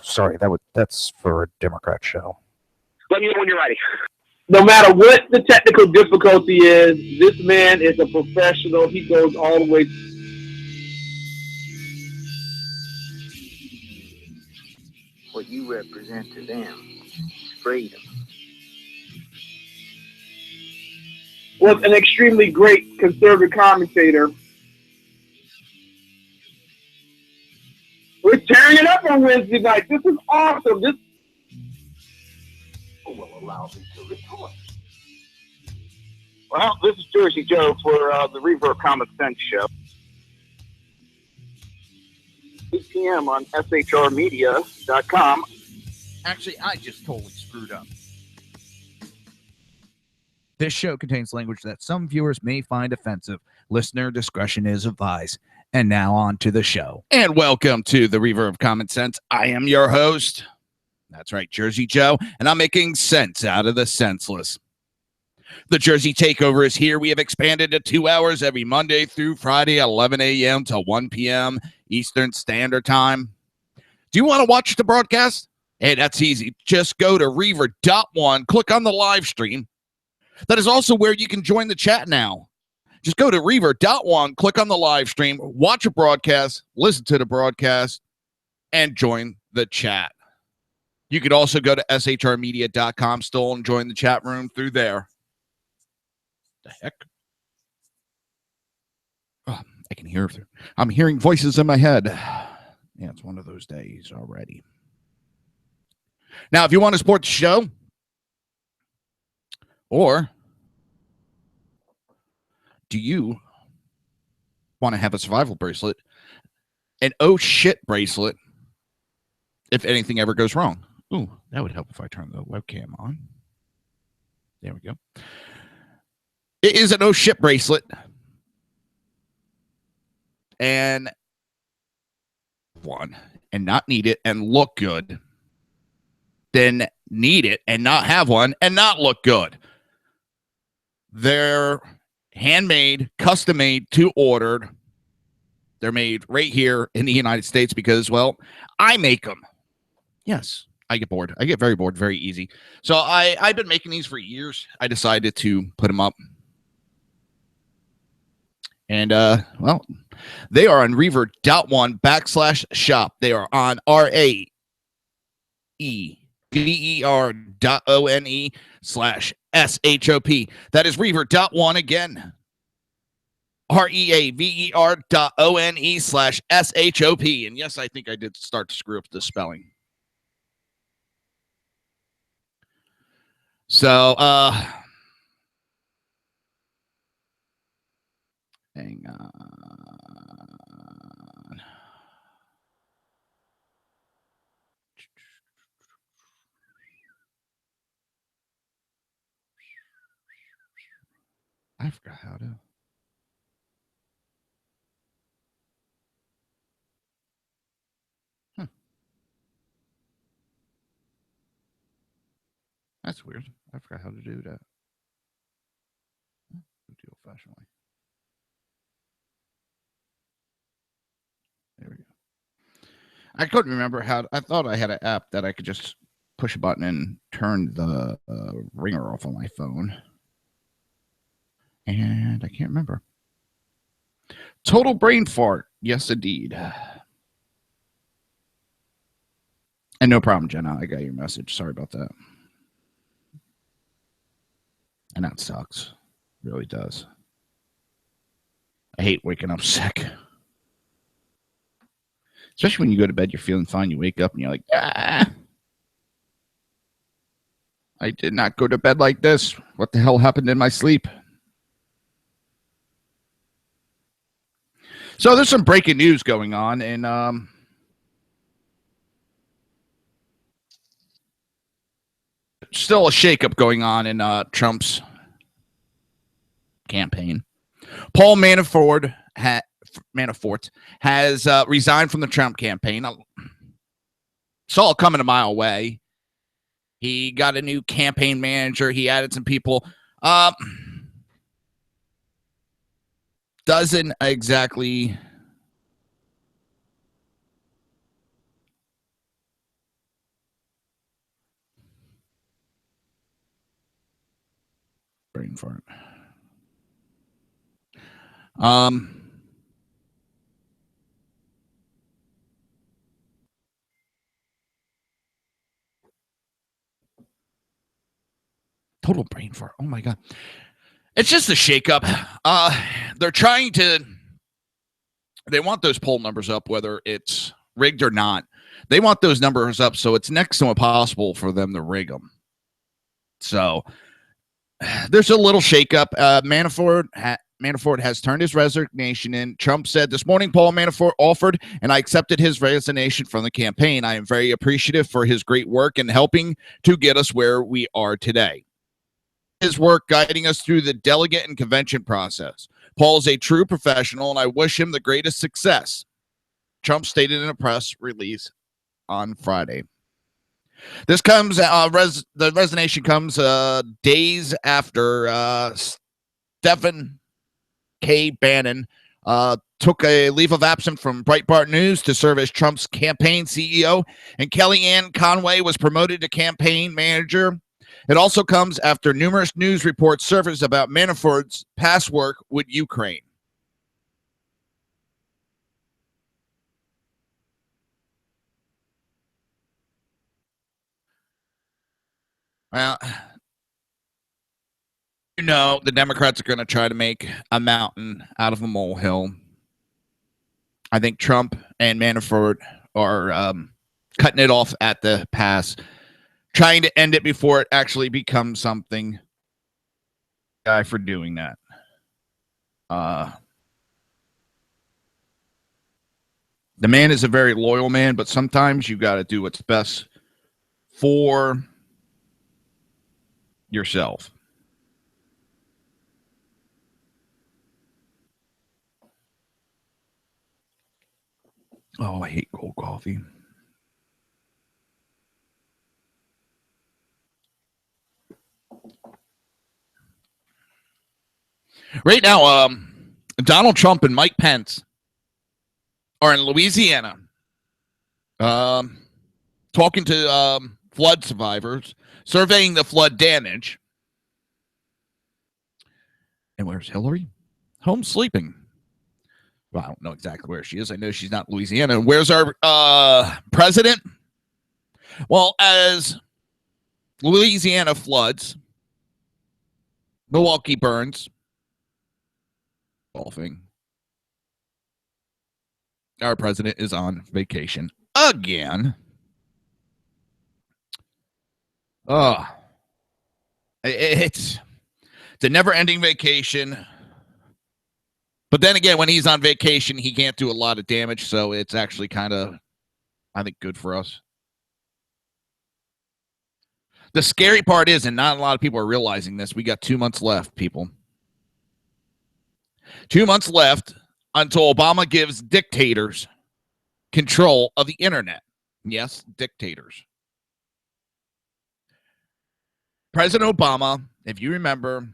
sorry, that's for a Democrat show. Let me know when you're ready. No matter what the technical difficulty is, this man is a professional. He goes all the way. What you represent to them is freedom. Was an extremely great conservative commentator. We're tearing it up on Wednesday night. This is awesome. This Will allow me to retort. Well, this is Jersey Joe for the Reaver of Common Sense show. 8 p.m. on shrmedia.com. Actually, I just totally screwed up. This show contains language that some viewers may find offensive. Listener discretion is advised. And now on to the show. And welcome to the Reaver of Common Sense. I am your host. That's right, Jersey Joe. And I'm making sense out of the senseless. The Jersey Takeover is here. We have expanded to 2 hours every Monday through Friday, 11 a.m. to 1 p.m. Eastern Standard Time. Do you want to watch the broadcast? Hey, that's easy. Just go to Reaver.1, click on the live stream. That is also where you can join the chat now. Just go to Reaver.1, click on the live stream, watch a broadcast, listen to the broadcast, and join the chat. You could also go to shrmedia.com still and join the chat room through there. The heck? Oh, I can hear. I'm hearing voices in my head. Yeah, it's one of those days already. Now, if you want to support the show, or do you want to have a survival bracelet, an oh shit bracelet, if anything ever goes wrong? Ooh, that would help if I turn the webcam on. There we go. It is an oh shit bracelet. And one, and not need it and look good. Then need it and not have one and not look good. They're handmade, custom made, to ordered. They're made right here in the United States because, well, I make them. Yes, I get bored. I get very bored very easy. So I've been making these for years. I decided to put them up. And, well, they are on Reaver.1/shop. They are on RAEVER.one/SHOP. That is Reaver.1 again. REAVER.one/SHOP. And yes, I think I did start to screw up the spelling. So, hang on. I forgot how to. That's weird. I forgot how to do that. Do it old-fashionedly. There we go. I couldn't remember how. I thought I had an app that I could just push a button and turn the ringer off on my phone. And I can't remember. Total brain fart. Yes, indeed. And no problem, Jenna. I got your message. Sorry about that. And that sucks. It really does. I hate waking up sick. Especially when you go to bed, you're feeling fine. You wake up and you're like, ah, I did not go to bed like this. What the hell happened in my sleep? So there's some breaking news going on, and still a shakeup going on in Trump's campaign. Paul Manafort has resigned from the Trump campaign. Saw it coming a mile away. He got a new campaign manager. He added some people. Doesn't exactly brain fart. Total brain fart. Oh my God. It's just a shakeup. They're trying to, they want those poll numbers up, whether it's rigged or not. They want those numbers up, so it's next to impossible for them to rig them. So there's a little shakeup. Manafort has turned his resignation in. Trump said this morning, Paul Manafort offered, and I accepted his resignation from the campaign. I am very appreciative for his great work in helping to get us where we are today. His work guiding us through the delegate and convention process. Paul is a true professional, and I wish him the greatest success, Trump stated in a press release on Friday. This comes, the resignation comes days after Stephen K. Bannon took a leave of absence from Breitbart News to serve as Trump's campaign CEO, and Kellyanne Conway was promoted to campaign manager. It also comes after numerous news reports surfaced about Manafort's past work with Ukraine. Well, you know, the Democrats are going to try to make a mountain out of a molehill. I think Trump and Manafort are cutting it off at the pass, trying to end it before it actually becomes something. Guy for doing that. The man is a very loyal man, but sometimes you got to do what's best for yourself. Oh, I hate cold coffee. Right now, Donald Trump and Mike Pence are in Louisiana talking to flood survivors, surveying the flood damage. And where's Hillary? Home sleeping. Well, I don't know exactly where she is. I know she's not in Louisiana. Where's our president? Well, as Louisiana floods, Milwaukee burns, golfing, our president is on vacation again. It's a never-ending vacation. But then again, when he's on vacation, he can't do a lot of damage, so it's actually kind of, I think, good for us. The scary part is, and not a lot of people are realizing this, we got 2 months left, people. 2 months left until Obama gives dictators control of the internet. Yes, dictators. President Obama, if you remember,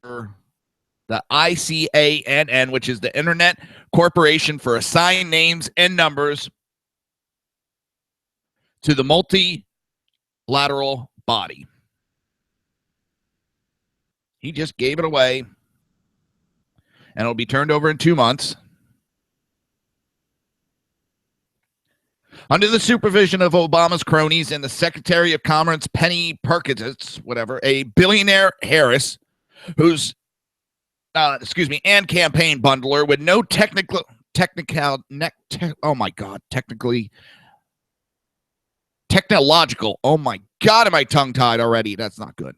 the ICANN, which is the Internet Corporation for Assigned Names and Numbers to the multilateral body. He just gave it away, and it'll be turned over in 2 months. Under the supervision of Obama's cronies and the Secretary of Commerce, Penny Perkins, a billionaire Harris, who's and campaign bundler with no technological, oh my God, am I tongue-tied already? That's not good.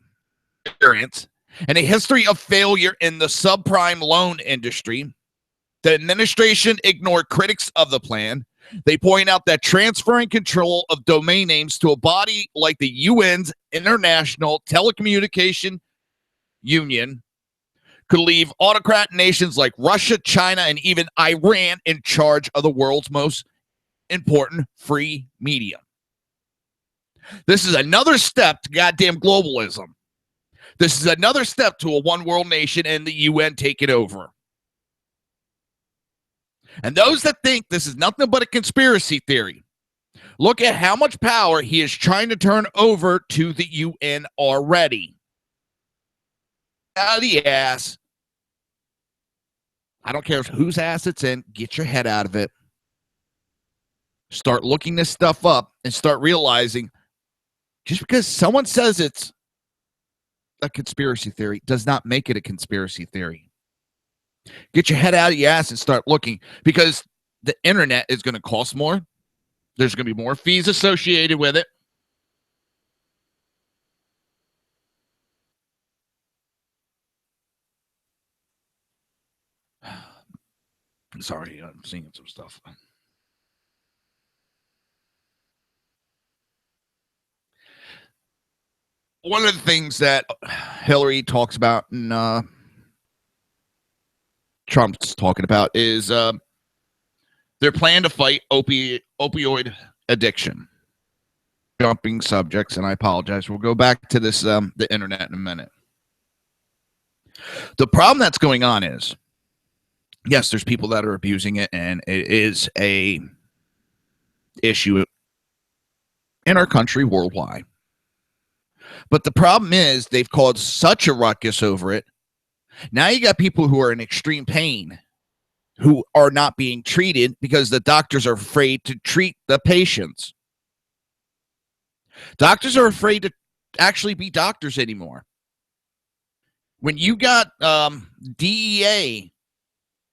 Experience and a history of failure in the subprime loan industry. The administration ignored critics of the plan. They point out that transferring control of domain names to a body like the UN's International Telecommunication Union could leave autocrat nations like Russia, China, and even Iran in charge of the world's most important free media. This is another step to goddamn globalism. This is another step to a one world nation and the UN take it over. And those that think this is nothing but a conspiracy theory, look at how much power he is trying to turn over to the UN already. out of the ass. I don't care whose ass it's in. Get your head out of it. Start looking this stuff up and start realizing just because someone says it's a conspiracy theory does not make it a conspiracy theory. Get your head out of your ass and start looking, because the internet is going to cost more. There's going to be more fees associated with it. Sorry, I'm seeing some stuff. One of the things that Hillary talks about and Trump's talking about is their plan to fight opioid addiction. Jumping subjects, and I apologize. We'll go back to this the internet in a minute. The problem that's going on is, yes, there's people that are abusing it, and it is a issue in our country worldwide. But the problem is they've caused such a ruckus over it. Now you got people who are in extreme pain who are not being treated because the doctors are afraid to treat the patients. Doctors are afraid to actually be doctors anymore. When you got DEA,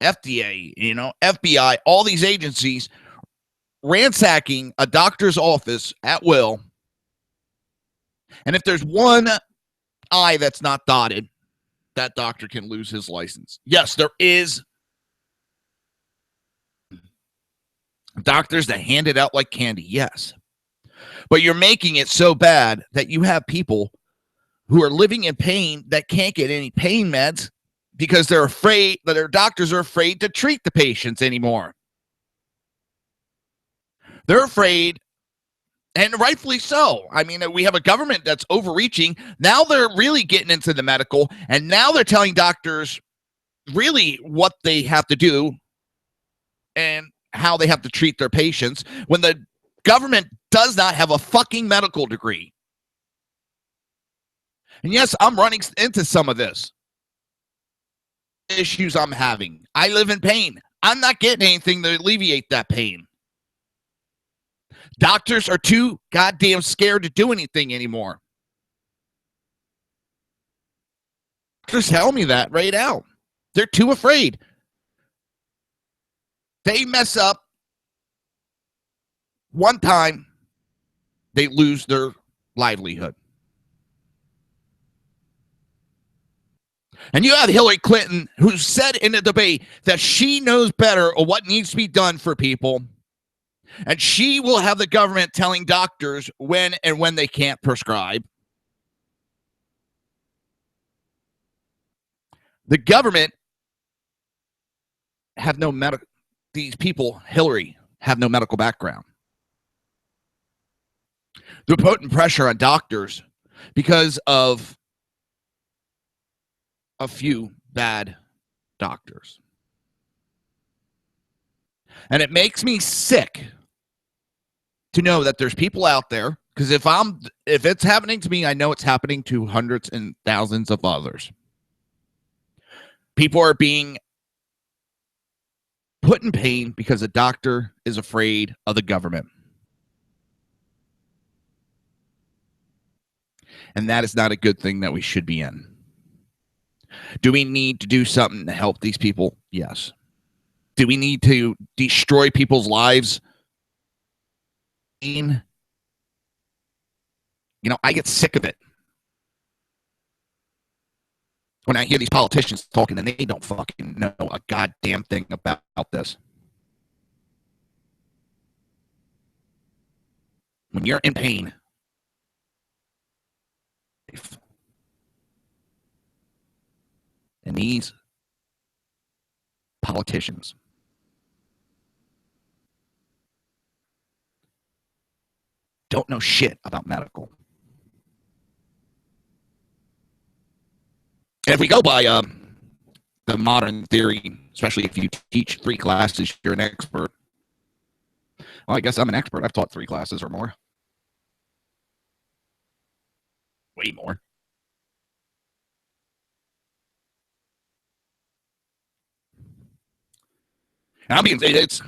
FDA, FBI, all these agencies ransacking a doctor's office at will, and if there's one I that's not dotted, that doctor can lose his license. Yes, there is doctors that hand it out like candy, yes. But you're making it so bad that you have people who are living in pain that can't get any pain meds because they're afraid that their doctors are afraid to treat the patients anymore. They're afraid, and rightfully so. I mean, we have a government that's overreaching. Now they're really getting into the medical, and now they're telling doctors really what they have to do and how they have to treat their patients when the government does not have a fucking medical degree. And yes, I'm running into some of this issues I'm having. I live in pain. I'm not getting anything to alleviate that pain. Doctors are too goddamn scared to do anything anymore. Doctors tell me that right now. They're too afraid. They mess up one time, they lose their livelihood. And you have Hillary Clinton, who said in a debate that she knows better what needs to be done for people. And she will have the government telling doctors when and when they can't prescribe. The government have no medical, these people, Hillary, have no medical background. They're putting pressure on doctors because of a few bad doctors. And it makes me sick to know that there's people out there, because if it's happening to me, I know it's happening to hundreds and thousands of others. People are being put in pain because a doctor is afraid of the government. And that is not a good thing that we should be in. Do we need to do something to help these people? Yes. Do we need to destroy people's lives? I get sick of it when I hear these politicians talking and they don't fucking know a goddamn thing about this. When you're in pain, and these politicians don't know shit about medical. And if we go by the modern theory, especially if you teach 3 classes, you're an expert. Well, I guess I'm an expert. I've taught 3 classes or more. Way more. And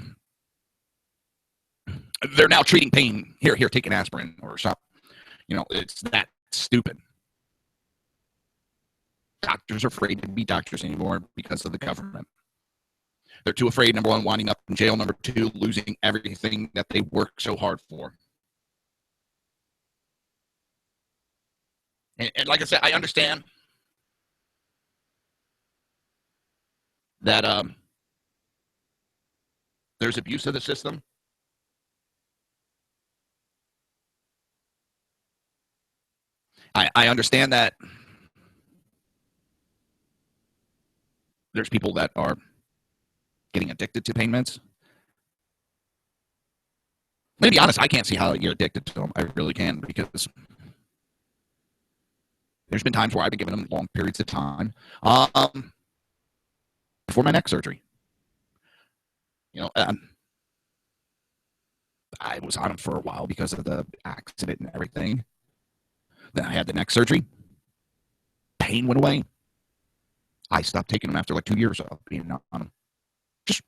they're now treating pain. Here, take an aspirin or something. It's that stupid. Doctors are afraid to be doctors anymore because of the government. They're too afraid, number one, winding up in jail. Number two, losing everything that they work so hard for. And like I said, I understand that there's abuse of the system. I understand that there's people that are getting addicted to pain meds. To be honest, I can't see how you're addicted to them. I really can, because there's been times where I've been giving them long periods of time before my neck surgery. I was on them for a while because of the accident and everything. Then I had the neck surgery. Pain went away. I stopped taking them after like 2 years of being on them. Just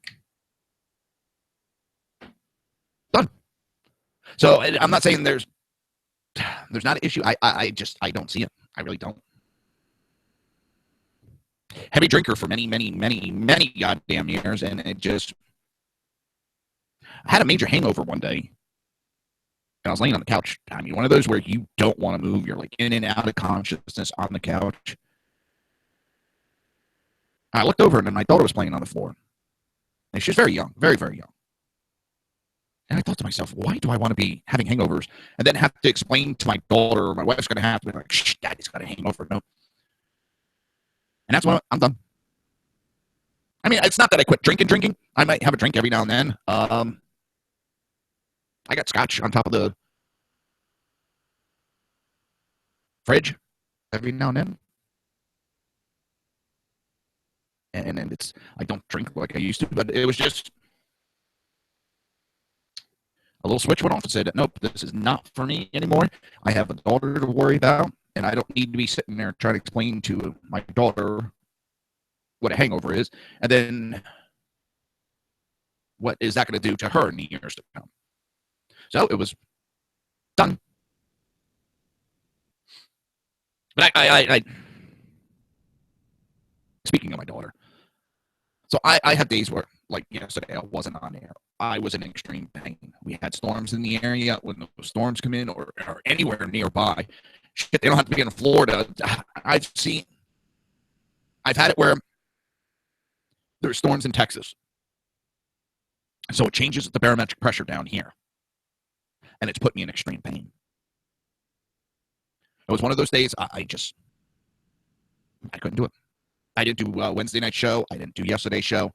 done. So I'm not saying there's not an issue. I don't see it. I really don't. Heavy drinker for many, many, many, many goddamn years, and I had a major hangover one day. And I was laying on the couch. I mean, one of those where you don't want to move. You're like in and out of consciousness on the couch. I looked over, and my daughter was playing on the floor. And she was very young, very, very young. And I thought to myself, why do I want to be having hangovers and then have to explain to my daughter, or my wife's going to have to be like, shh, daddy's got a hangover. No. And that's when I'm done. I mean, it's not that I quit drinking. I might have a drink every now and then. I got scotch on top of the fridge every now and then. And I don't drink like I used to, but it was just a little switch went off and said, nope, this is not for me anymore. I have a daughter to worry about, and I don't need to be sitting there trying to explain to my daughter what a hangover is, and then what is that going to do to her in the years to come. So it was done. But I speaking of my daughter, so I had days where, like yesterday, I wasn't on air. I was in extreme pain. We had storms in the area. When those storms come in or anywhere nearby, shit, they don't have to be in Florida. I've had it where there's storms in Texas. So it changes the barometric pressure down here. And it's put me in extreme pain. It was one of those days I couldn't do it. I didn't do Wednesday night show. I didn't do yesterday's show.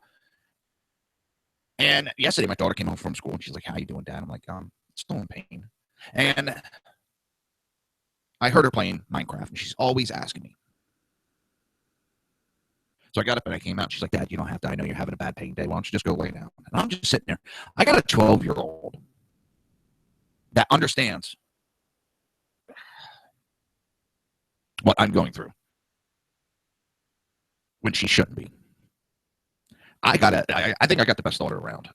And yesterday, my daughter came home from school, and she's like, how you doing, Dad? I'm like, still in pain. And I heard her playing Minecraft, and she's always asking me. So I got up and I came out. She's like, Dad, you don't have to. I know you're having a bad pain day. Why don't you just go lay down? And I'm just sitting there. I got a 12-year-old that understands what I'm going through when she shouldn't be. I think I got the best daughter around.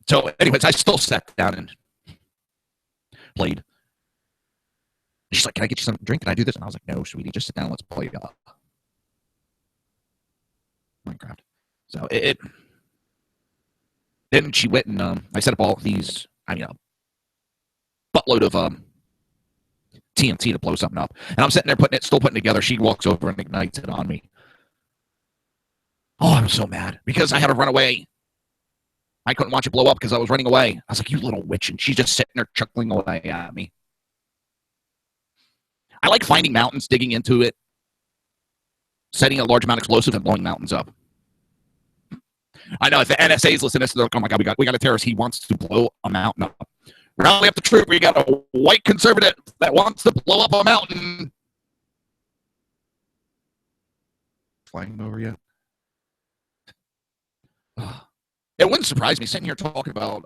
So anyways, I still sat down and played. She's like, can I get you something to drink? Can I do this? And I was like, no, sweetie, just sit down. Let's play Minecraft. So then she went and I set up all these, a buttload of TNT to blow something up. And I'm sitting there still putting together. She walks over and ignites it on me. Oh, I'm so mad because I had to run away. I couldn't watch it blow up because I was running away. I was like, you little witch. And she's just sitting there chuckling away at me. I like finding mountains, digging into it, setting a large amount of explosive and blowing mountains up. I know if the NSA is listening to this, they're like, oh my God, we got a terrorist. He wants to blow a mountain up. Rally up the troop. We got a white conservative that wants to blow up a mountain. Flying over yet? It wouldn't surprise me sitting here talking about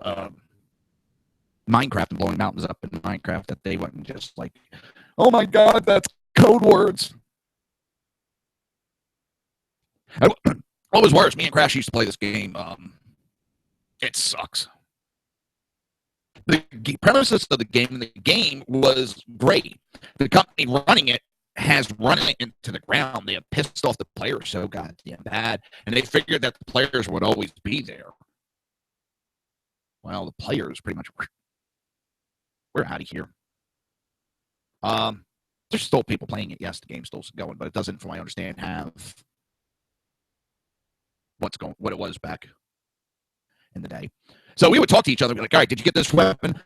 Minecraft and blowing mountains up in Minecraft that they wouldn't just like, oh my God, that's code words. What was worse, me and Crash used to play this game. It sucks. The premises of the game was great. The company running it has run it into the ground. They have pissed off the players so goddamn bad, and they figured that the players would always be there. Well, the players pretty much we're out of here. There's still people playing it. Yes, the game's still going, but it doesn't, from what I understand, have what it was back in the day. So we would talk to each other and be like, all right, did you get this weapon?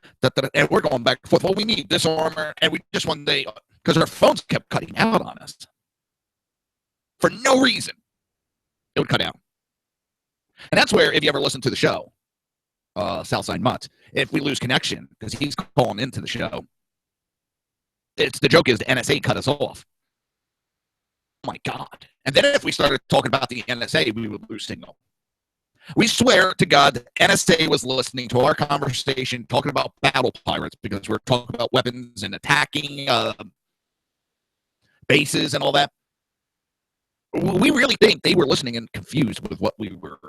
And we're going back and forth. Well, we need this armor. And we just one day, because our phones kept cutting out on us for no reason, it would cut out. And that's where, if you ever listen to the show, Southside Mutt, if we lose connection, because he's calling into the show, the joke is the NSA cut us off. Oh my God. And then if we started talking about the NSA, we would lose signal. We swear to God the NSA was listening to our conversation talking about battle pirates because we're talking about weapons and attacking bases and all that. We really think they were listening and confused with what we were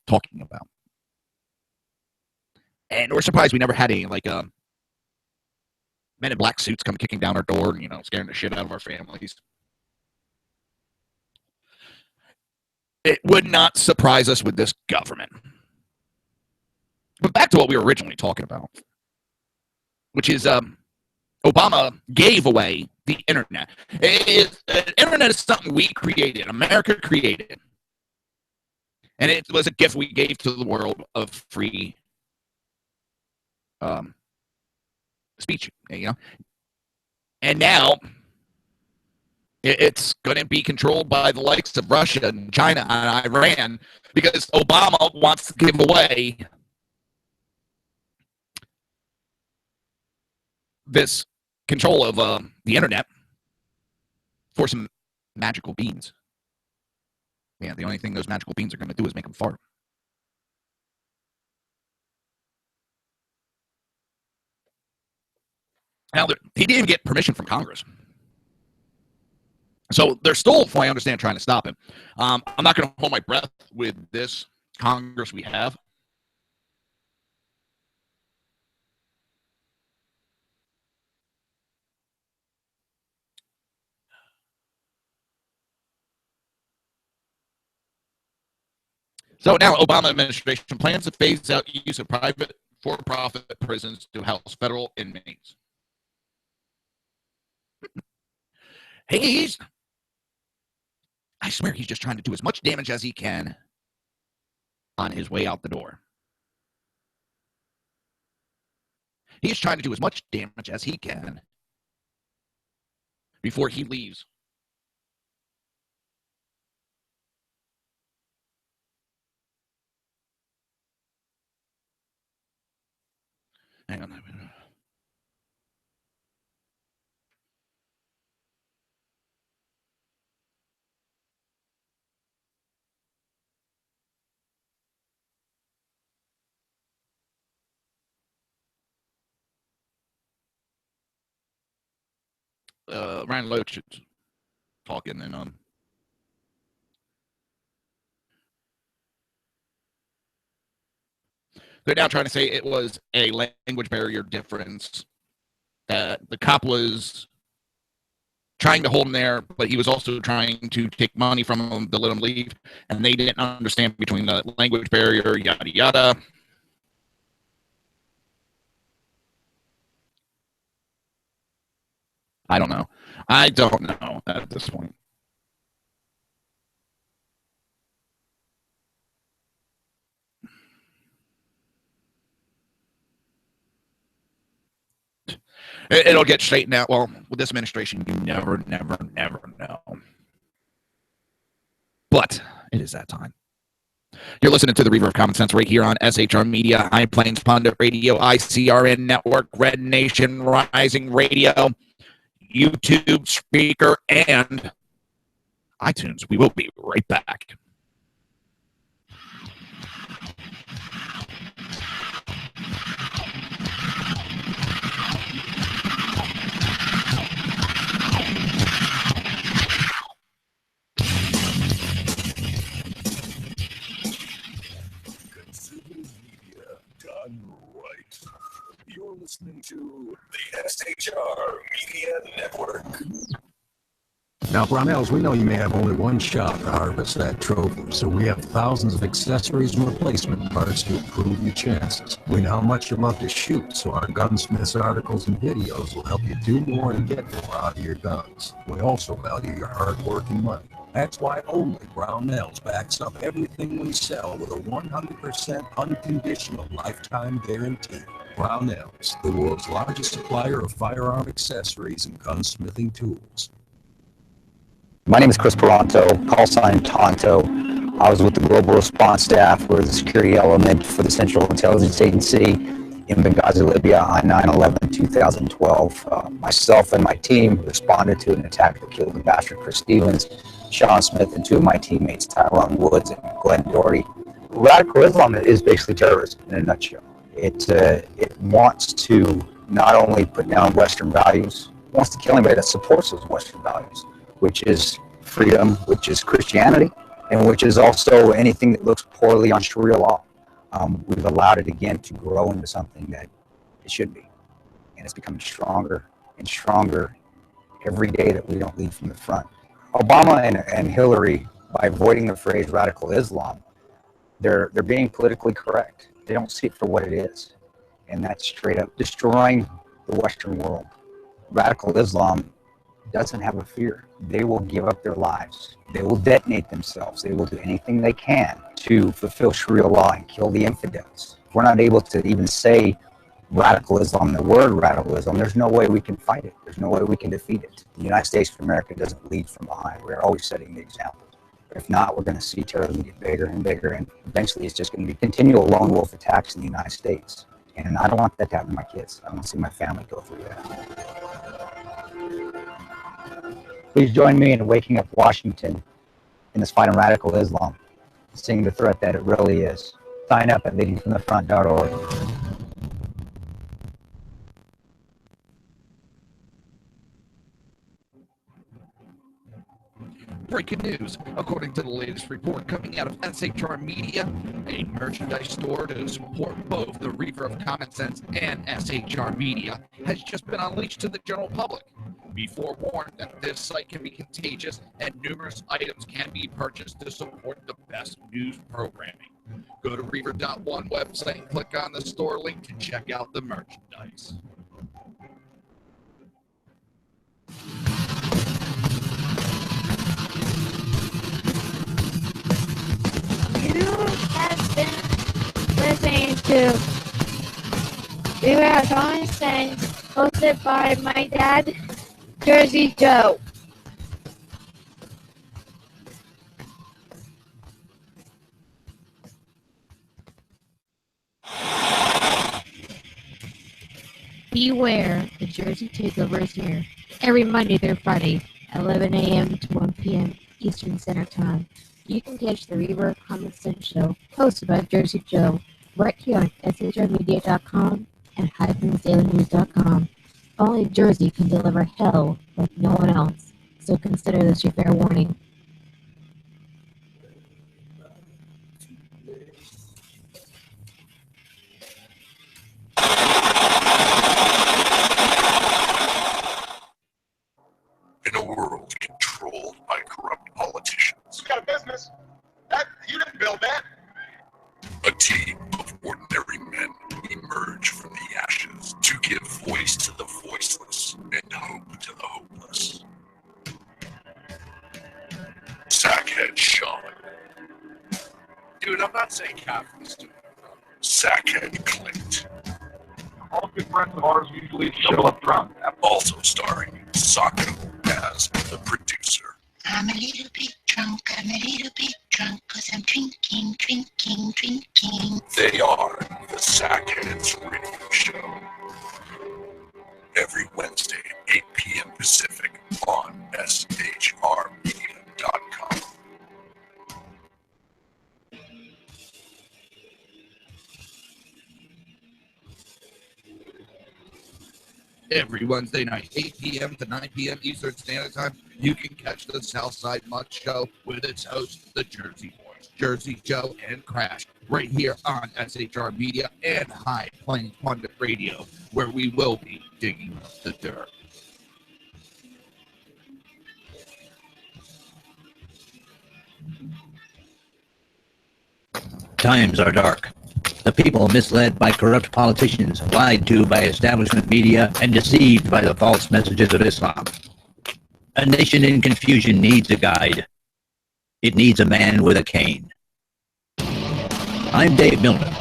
talking about. And we're surprised we never had any men in black suits come kicking down our door, scaring the shit out of our families. It would not surprise us with this government. But back to what we were originally talking about, which is Obama gave away the internet. Internet is something we created, America created. And it was a gift we gave to the world of free speech, And now it's going to be controlled by the likes of Russia and China and Iran because Obama wants to give away this control of the internet for some magical beans. Yeah, the only thing those magical beans are going to do is make them fart. Now, he didn't even get permission from Congress. So they're still, from what I understand, trying to stop him. I'm not going to hold my breath with this Congress we have. So now Obama administration plans to phase out use of private for-profit prisons to house federal inmates. I swear he's just trying to do as much damage as he can on his way out the door. He's trying to do as much damage as he can before he leaves. Hang on. Ryan Loach is talking and they're now trying to say it was a language barrier difference, that the cop was trying to hold him there, but he was also trying to take money from him to let him leave, and they didn't understand between the language barrier, yada yada. I don't know at this point. It'll get straightened out. Well, with this administration, you never know. But it is that time. You're listening to the Reaver of Common Sense right here on SHR Media, High Plains Pundit Radio, ICRN Network, Red Nation Rising Radio, YouTube, Speaker, and iTunes. We will be right back. Now, Brownells, we know you may have only one shot to harvest that trophy, so we have thousands of accessories and replacement parts to improve your chances. We know how much you love to shoot, so our gunsmiths articles and videos will help you do more and get more out of your guns. We also value your hard work and money. That's why only Brownells backs up everything we sell with a 100% unconditional lifetime guarantee. Brownells, the world's largest supplier of firearm accessories and gunsmithing tools. My name is Chris Peranto, call sign Tonto. I was with the Global Response Staff. We're the security element for the Central Intelligence Agency in Benghazi, Libya on 9/11/2012. Myself and my team responded to an attack that killed Ambassador Chris Stevens, Sean Smith, and two of my teammates, Tyrone Woods and Glenn Doherty. Radical Islam is basically terrorism in a nutshell. It wants to not only put down Western values, it wants to kill anybody that supports those Western values, which is freedom, which is Christianity, and which is also anything that looks poorly on Sharia law. We've allowed it again to grow into something that it should be. And it's becoming stronger and stronger every day that we don't lead from the front. Obama and Hillary, by avoiding the phrase radical Islam, they're being politically correct. They don't see it for what it is. And that's straight up destroying the Western world. Radical Islam doesn't have a fear. They will give up their lives. They will detonate themselves. They will do anything they can to fulfill Sharia law and kill the infidels. If we're not able to even say radical Islam, the word radical Islam, there's no way we can fight it. There's no way we can defeat it. The United States of America doesn't lead from behind. We're always setting the example. If not, we're going to see terrorism get bigger and bigger, and eventually it's just going to be continual lone wolf attacks in the United States. And I don't want that to happen to my kids. I don't want to see my family go through that. Please join me in waking up Washington in this fight on radical Islam, seeing the threat that it really is. Sign up at leadingfromthefront.org. Breaking news. According to the latest report coming out of SHR Media, a merchandise store to support both the Reaver of Common Sense and SHR Media has just been unleashed to the general public. Be forewarned that this site can be contagious and numerous items can be purchased to support the best news programming. Go to Reaver.one website and click on the store link to check out the merchandise. You have been listening to Reaver of Common Sense, hosted by my dad, Jersey Joe. Beware, the Jersey Takeover is here. Every Monday through Friday, 11 a.m. to 1 p.m. Eastern Standard Time. You can catch the Reaver of Common Sense show, hosted by Jersey Joe, right here on shrmedia.com and hyphensdailynews.com. Only Jersey can deliver hell like no one else, so consider this your fair warning. In a world controlled by corrupt politicians, You got a business. You didn't build that. a team of ordinary men emerge from the ashes to give voice to the voiceless and hope to the hopeless. Sackhead Sean. Dude, I'm not saying Catholics, stupid. Sackhead Clint. All good friends of ours usually show up drunk. Also starring Socko as the producer. I'm a little bit drunk, I'm a little bit drunk, 'cause I'm drinking. They are the Sackheads Radio Show. Every Wednesday, 8 p.m. Pacific on shrmedia.com. Every Wednesday night, 8 p.m. to 9 p.m. Eastern Standard Time, you can catch the Southside Mutt Show with its host, the Jersey Boys, Jersey Joe and Crash, right here on SHR Media and High Plains Pundit Radio, where we will be digging up the dirt. Times are dark. The people misled by corrupt politicians, lied to by establishment media, and deceived by the false messages of Islam. A nation in confusion needs a guide. It needs a man with a cane. I'm Dave Milner.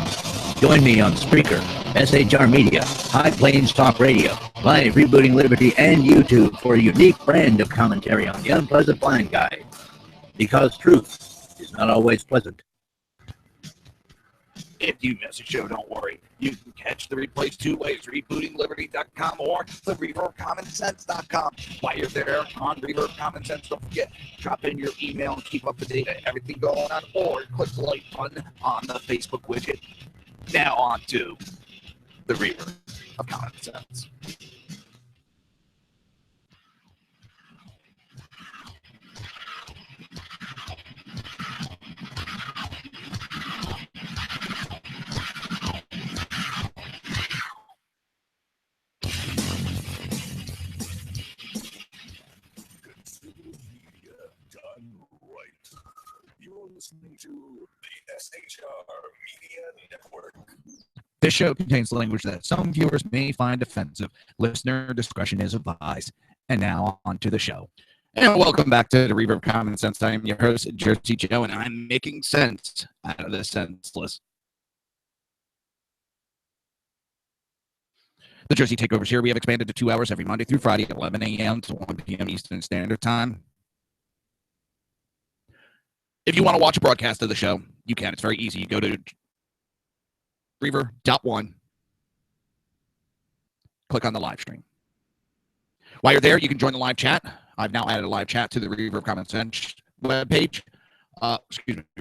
Join me on Spreaker, SHR Media, High Plains Talk Radio, Live Rebooting Liberty, and YouTube for a unique brand of commentary on the unpleasant blind guide. Because truth is not always pleasant. If you miss a show, don't worry. You can catch the replays two ways, rebootingliberty.com or the reverbcommonsense.com. While you're there on Reaver of Common Sense, don't forget, drop in your email and keep up to date on everything going on, or click the like button on the Facebook widget. Now on to the Reaver of Common Sense. Listening to the SHR Media Network. This show contains language that some viewers may find offensive. Listener discretion is advised. And now on to the show. And welcome back to the Reaver of Common Sense. I am your host, Jersey Joe, and I'm making sense out of the senseless. The Jersey Takeovers here. We have expanded to 2 hours every Monday through Friday at 11 a.m. to 1 p.m. Eastern Standard Time. If you want to watch a broadcast of the show, you can. It's very easy. You go to Reaver.1, click on the live stream. While you're there, you can join the live chat. I've now added a live chat to the Reaver of Common Sense webpage.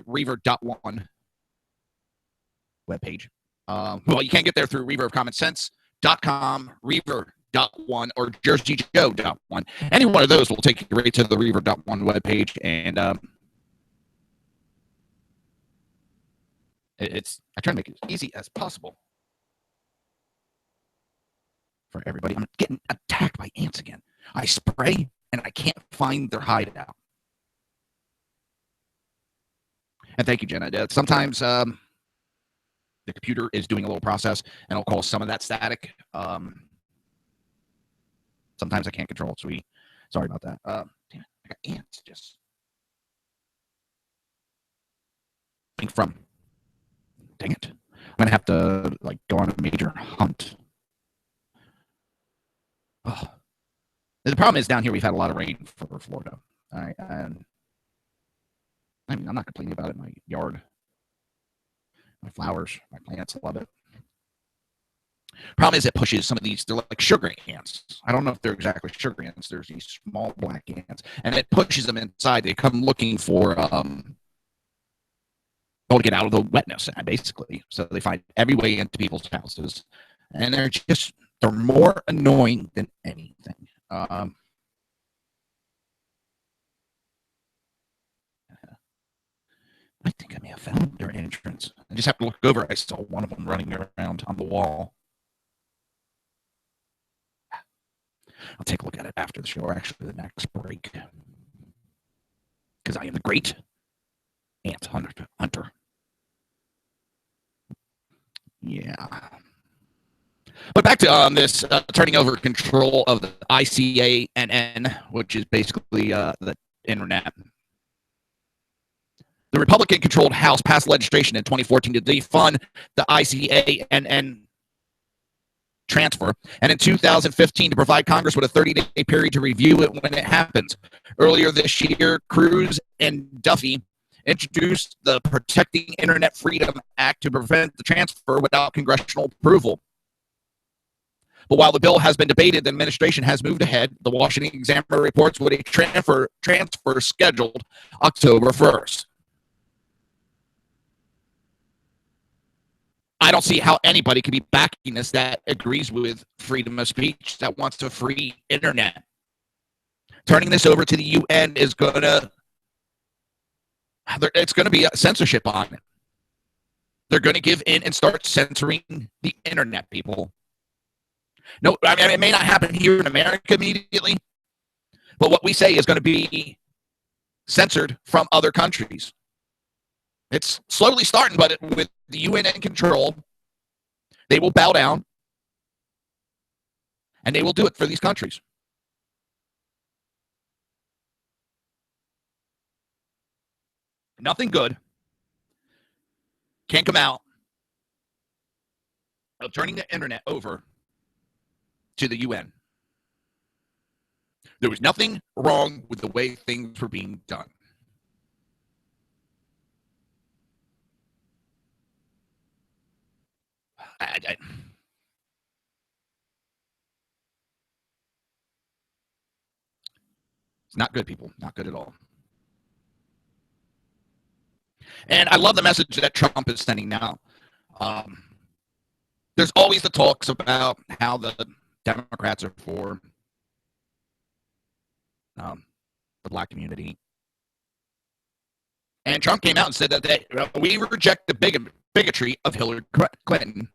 Reaver.1 webpage. Well, you can't get there through reaverofcommonsense.com, Reaver.1, or JerseyJoe.1. Any one of those will take you right to the Reaver.1 webpage, and I try to make it as easy as possible for everybody. I'm getting attacked by ants again. I spray and I can't find their hideout. And thank you, Jenna. Sometimes the computer is doing a little process and it'll cause some of that static. Sometimes I can't control it, so sorry about that. Damn it, I got ants just from. Dang it. I'm going to have to go on a major hunt. Oh. The problem is down here we've had a lot of rain for Florida. All right. And I mean, I'm not complaining about it. My yard, my flowers, my plants, love it. Problem is it pushes some of these, they're like sugar ants. I don't know if they're exactly sugar ants. There's these small black ants. And it pushes them inside. They come looking for to get out of the wetness, basically. So they find every way into people's houses, and they're more annoying than anything. I think I may have found their entrance. I just have to look over. I saw one of them running around on the wall. I'll take a look at it after the show, or actually the next break, because I am the great ant hunter. Yeah. But back to this turning over control of the ICANN, which is basically the internet. The Republican-controlled House passed legislation in 2014 to defund the ICANN transfer, and in 2015 to provide Congress with a 30-day period to review it when it happens. Earlier this year, Cruz and Duffy introduced the Protecting Internet Freedom Act to prevent the transfer without congressional approval. But while the bill has been debated, the administration has moved ahead. The Washington Examiner reports with a transfer scheduled October 1st. I don't see how anybody could be backing this that agrees with freedom of speech, that wants to free internet. Turning this over to the UN is it's going to be a censorship on it. They're going to give in and start censoring the internet, people. No, I mean, it may not happen here in America immediately, but what we say is going to be censored from other countries. It's slowly starting, but with the UN in control, they will bow down, and they will do it for these countries. Nothing good can come out of turning the internet over to the UN. There was nothing wrong with the way things were being done. It's not good, people. Not good at all. And I love the message that Trump is sending now. There's always the talks about how the Democrats are for the black community. And Trump came out and said that we reject the bigotry of Hillary Clinton.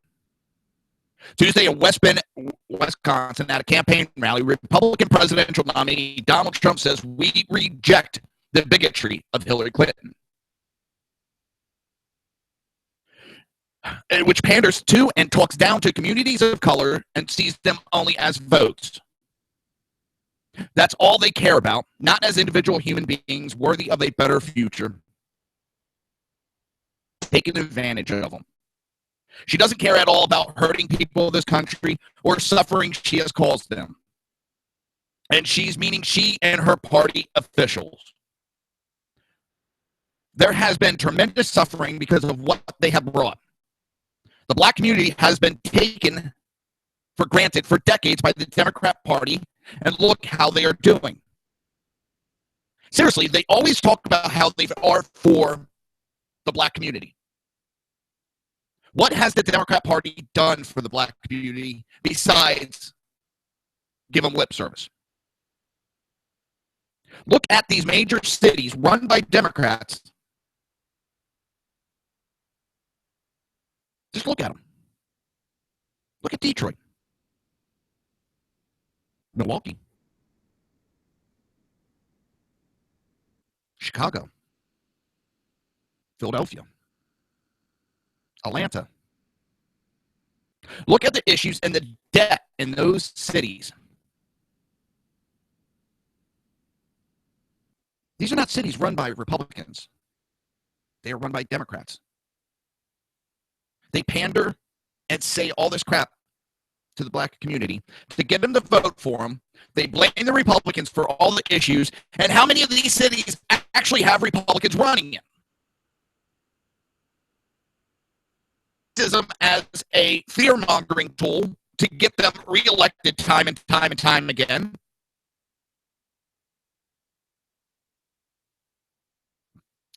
Tuesday in West Bend, Wisconsin, at a campaign rally, Republican presidential nominee Donald Trump says we reject the bigotry of Hillary Clinton, which panders to and talks down to communities of color and sees them only as votes. That's all they care about, not as individual human beings worthy of a better future. Taking advantage of them. She doesn't care at all about hurting people of this country or suffering she has caused them. And she's meaning she and her party officials. There has been tremendous suffering because of what they have brought. The black community has been taken for granted for decades by the Democrat Party, and look how they are doing. Seriously, they always talk about how they are for the black community. What has the Democrat Party done for the black community besides give them lip service? Look at these major cities run by Democrats. Just look at them. Look at Detroit, Milwaukee, Chicago, Philadelphia, Atlanta. Look at the issues and the debt in those cities. These are not cities run by Republicans. They are run by Democrats. They pander and say all this crap to the black community to get them to vote for them. They blame the Republicans for all the issues. And how many of these cities actually have Republicans running in? As a fear-mongering tool to get them reelected time and time and time again.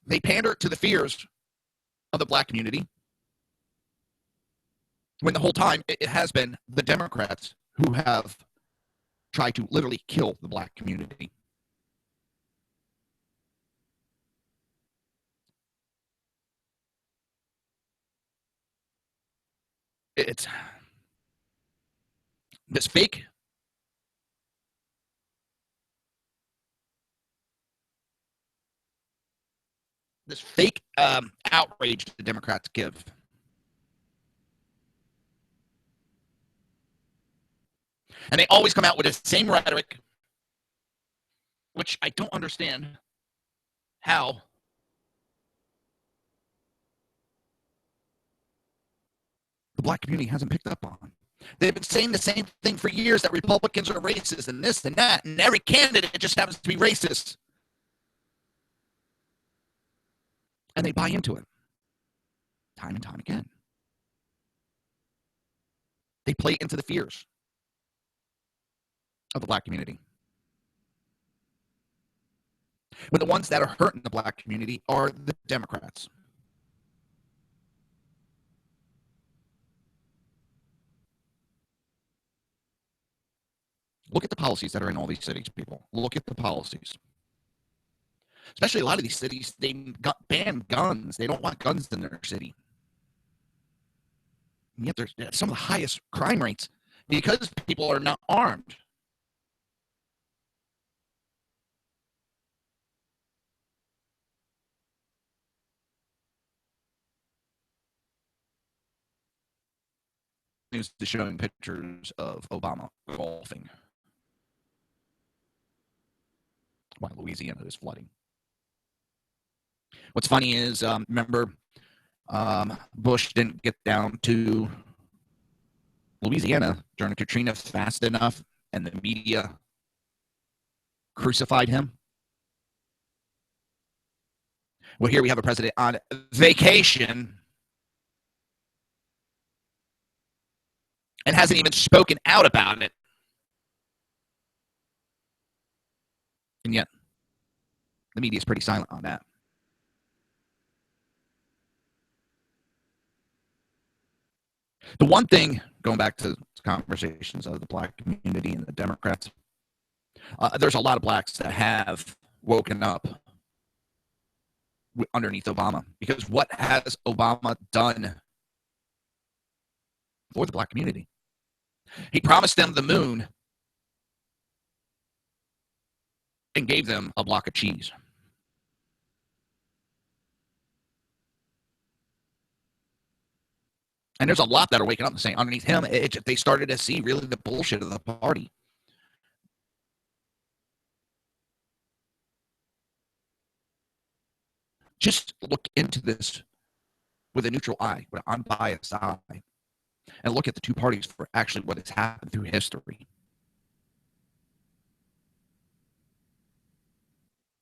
They pander to the fears of the black community, when the whole time it has been the Democrats who have tried to literally kill the black community. It's this fake outrage the Democrats give. And they always come out with the same rhetoric, which I don't understand how the black community hasn't picked up on. They've been saying the same thing for years, that Republicans are racist and this and that, and every candidate just happens to be racist. And they buy into it time and time again. They play into the fears of the black community, when the ones that are hurting the black community are the Democrats. Look at the policies that are in all these cities, people. Look at the policies. Especially a lot of these cities, they ban guns. They don't want guns in their city. And yet there's some of the highest crime rates because people are not armed. news is showing pictures of Obama golfing while Louisiana is flooding. What's funny is, remember, Bush didn't get down to Louisiana during Katrina fast enough, and the media crucified him. Well, here we have a president on vacation and hasn't even spoken out about it. And yet, the media is pretty silent on that. The one thing, going back to conversations of the black community and the Democrats, there's a lot of blacks that have woken up underneath Obama, because what has Obama done for the black community? He promised them the moon and gave them a block of cheese. And there's a lot that are waking up and saying underneath him, they started to see really the bullshit of the party. Just look into this with a neutral eye, with an unbiased eye, and look at the two parties for actually what has happened through history.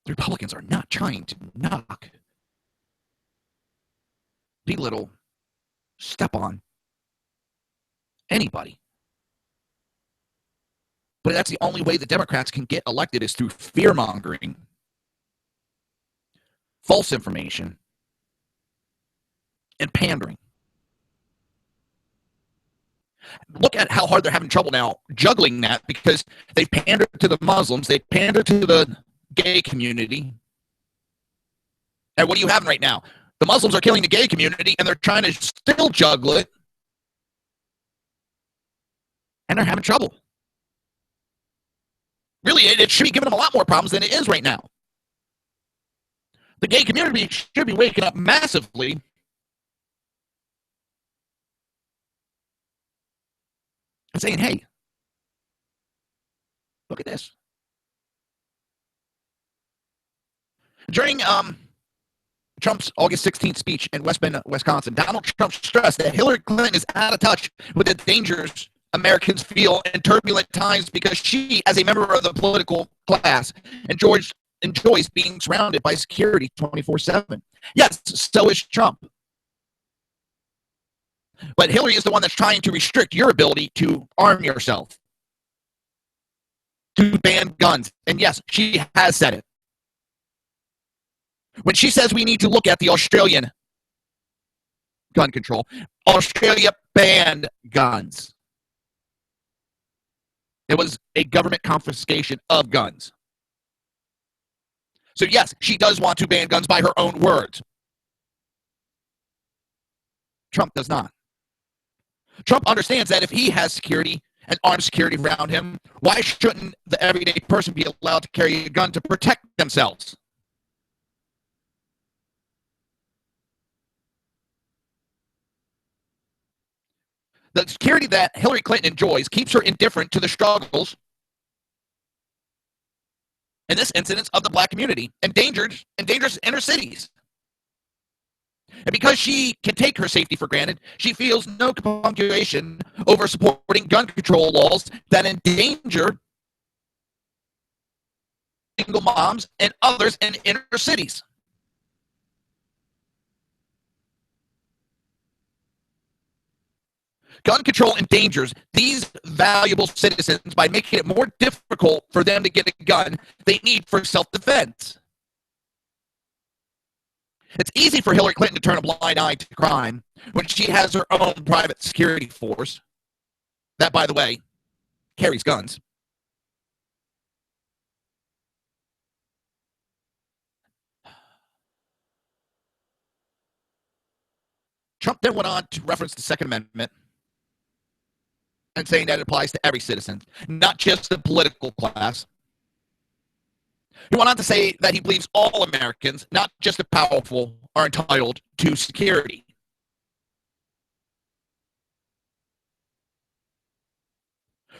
The Republicans are not trying to knock, belittle, step on anybody. But that's the only way the Democrats can get elected, is through fear-mongering, false information, and pandering. Look at how hard they're having trouble now juggling that, because they've pandered to the Muslims, they've pandered to the gay community. And what are you having right now? The Muslims are killing the gay community, and they're trying to still juggle it. And they're having trouble. Really, it should be giving them a lot more problems than it is right now. The gay community should be waking up massively. And saying, hey, look at this. During Trump's August 16th speech in West Bend, Wisconsin, Donald Trump stressed that Hillary Clinton is out of touch with the dangers Americans feel in turbulent times, because she, as a member of the political class, enjoys being surrounded by security 24/7. Yes, so is Trump. But Hillary is the one that's trying to restrict your ability to arm yourself, to ban guns. And yes, she has said it. When she says we need to look at the Australian gun control, Australia banned guns. It was a government confiscation of guns. So yes, she does want to ban guns by her own words. Trump does not. Trump understands that if he has security and armed security around him, why shouldn't the everyday person be allowed to carry a gun to protect themselves? The security that Hillary Clinton enjoys keeps her indifferent to the struggles, in this instance, of the black community, and dangerous inner cities. And because she can take her safety for granted, she feels no compunction over supporting gun control laws that endanger single moms and others in inner cities. Gun control endangers these valuable citizens by making it more difficult for them to get a gun they need for self-defense. It's easy for Hillary Clinton to turn a blind eye to crime when she has her own private security force that, by the way, carries guns. Trump then went on to reference the Second Amendment and saying that it applies to every citizen, not just the political class. He went on to say that he believes all Americans, not just the powerful, are entitled to security.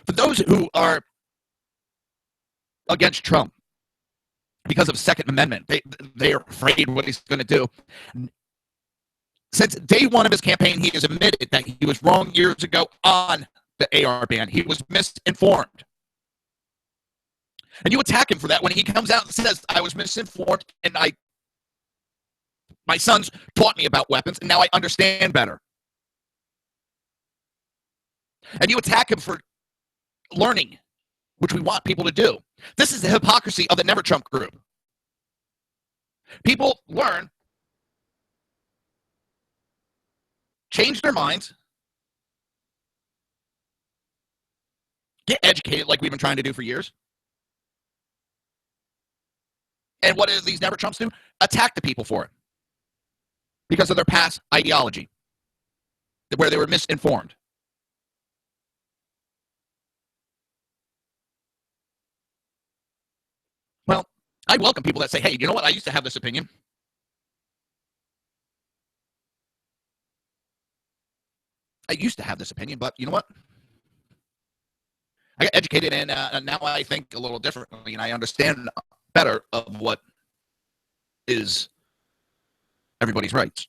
For those who are against Trump because of Second Amendment, they're afraid what he's going to do. Since day one of his campaign, he has admitted that he was wrong years ago on the AR ban. He was misinformed. And you attack him for that when he comes out and says, I was misinformed and my sons taught me about weapons and now I understand better. And you attack him for learning, which we want people to do. This is the hypocrisy of the Never Trump group. People learn, change their minds, get educated like we've been trying to do for years. And what do these Never Trumps do? Attack the people for it. Because of their past ideology, where they were misinformed. Well, I welcome people that say, hey, you know what? I used to have this opinion. But you know what? I got educated and now I think a little differently and I understand better of what is everybody's rights.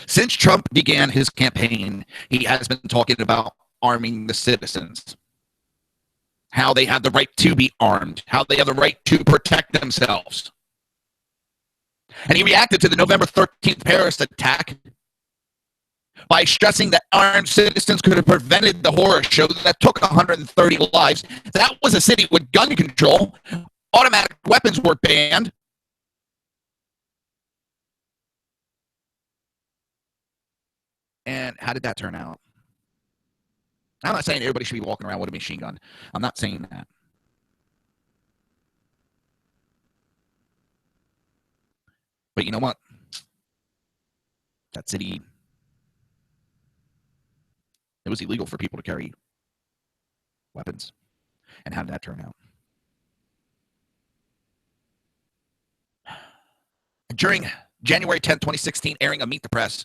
Since Trump began his campaign, he has been talking about arming the citizens, how they have the right to be armed, how they have the right to protect themselves. And he reacted to the November 13th Paris attack by stressing that armed citizens could have prevented the horror show that took 130 lives. That was a city with gun control. Automatic weapons were banned. And how did that turn out? I'm not saying everybody should be walking around with a machine gun. I'm not saying that. But you know what? That city, it was illegal for people to carry weapons. And how did that turn out? During January 10th, 2016, airing of Meet the Press,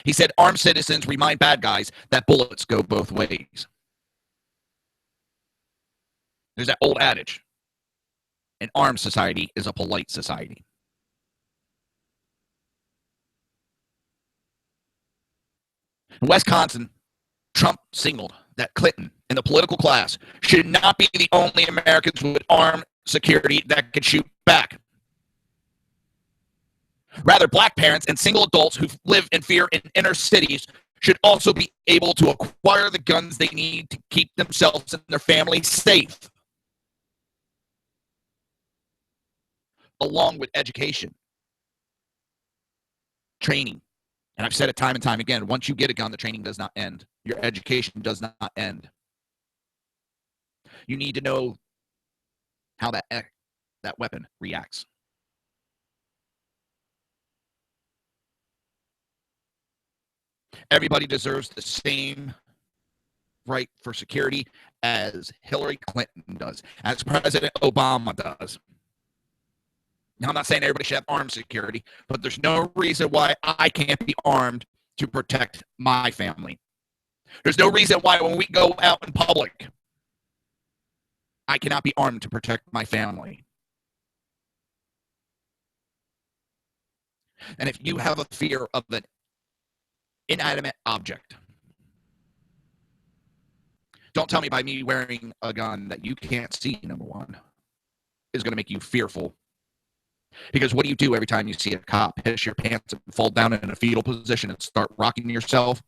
he said, armed citizens remind bad guys that bullets go both ways. There's that old adage, an armed society is a polite society. In Wisconsin, Trump signaled that Clinton and the political class should not be the only Americans with armed security that could shoot back. Rather, black parents and single adults who live in fear in inner cities should also be able to acquire the guns they need to keep themselves and their families safe, along with education, training. And I've said it time and time again, once you get a gun, the training does not end. Your education does not end. You need to know how that weapon reacts. Everybody deserves the same right for security as Hillary Clinton does, as President Obama does. Now, I'm not saying everybody should have armed security, but there's no reason why I can't be armed to protect my family. There's no reason why when we go out in public, I cannot be armed to protect my family. And if you have a fear of an inanimate object, don't tell me by me wearing a gun that you can't see, number one, is going to make you fearful. Because what do you do every time you see a cop piss your pants and fall down in a fetal position and start rocking yourself?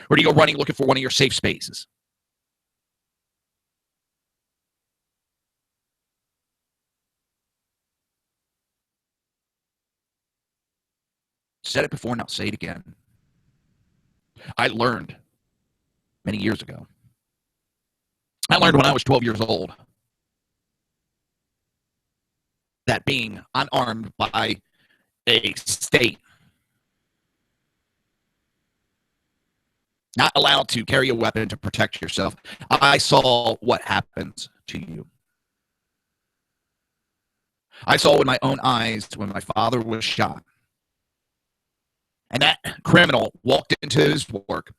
Or do you go running looking for one of your safe spaces? Said it before, now say it again. I learned many years ago. I learned when I was 12 years old that being unarmed by a state, not allowed to carry a weapon to protect yourself, I saw what happens to you. I saw with my own eyes when my father was shot And that criminal walked into his work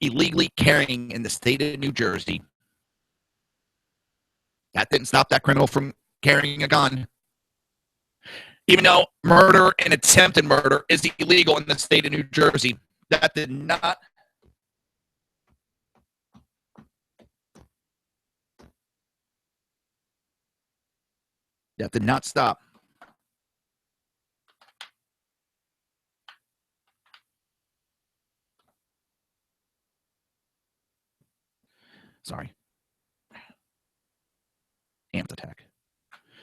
illegally carrying in the state of New Jersey. That didn't stop that criminal from carrying a gun. Even though murder and attempted murder is illegal in the state of New Jersey, that did not stop amped attack.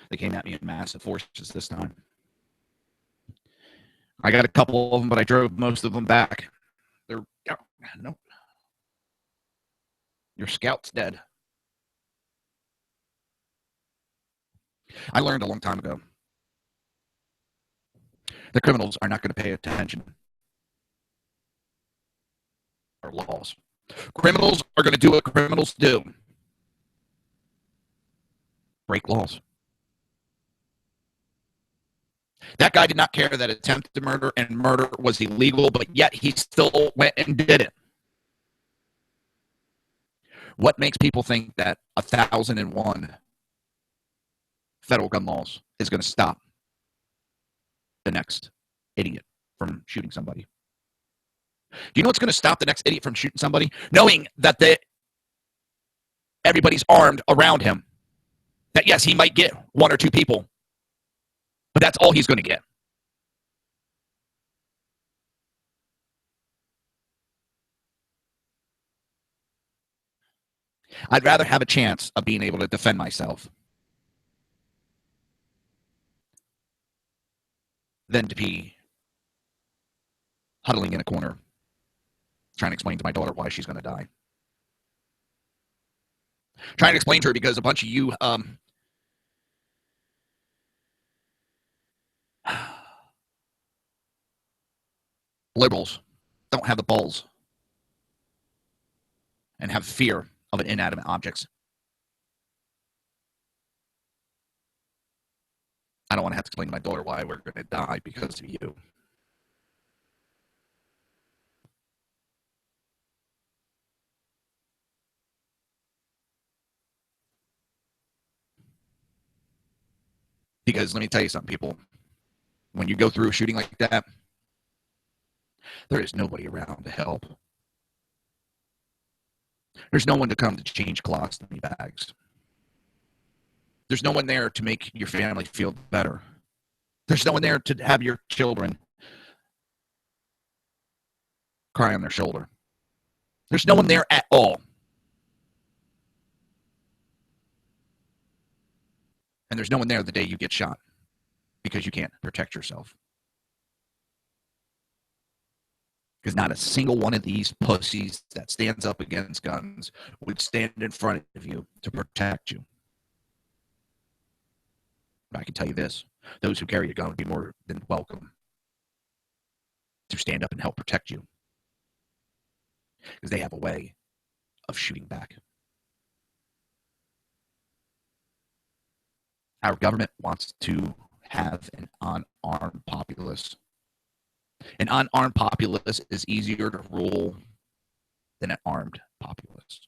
They came at me in massive forces this time. I got a couple of them, but I drove most of them back. No. Your scout's dead. I learned a long time ago. The criminals are not going to pay attention to laws. Criminals are going to do what criminals do. Break laws. That guy did not care that attempted murder and murder was illegal, but yet he still went and did it. What makes people think that 1,001 federal gun laws is going to stop the next idiot from shooting somebody? Do you know what's going to stop the next idiot from shooting somebody? Knowing that everybody's armed around him. That, yes, he might get one or two people, but that's all he's going to get. I'd rather have a chance of being able to defend myself than to be huddling in a corner trying to explain to my daughter why she's going to die. Trying to explain to her because a bunch of you liberals don't have the balls and have fear of an inanimate objects. I don't want to have to explain to my daughter why we're going to die because of you. Because let me tell you something, people. When you go through a shooting like that, there is nobody around to help. There's no one to come to change colostomy bags. There's no one there to make your family feel better. There's no one there to have your children cry on their shoulder. There's no one there at all. And there's no one there the day you get shot because you can't protect yourself. Because not a single one of these pussies that stands up against guns would stand in front of you to protect you. But I can tell you this, those who carry a gun would be more than welcome to stand up and help protect you. Because they have a way of shooting back. Our government wants to have an unarmed populace. An unarmed populace is easier to rule than an armed populace.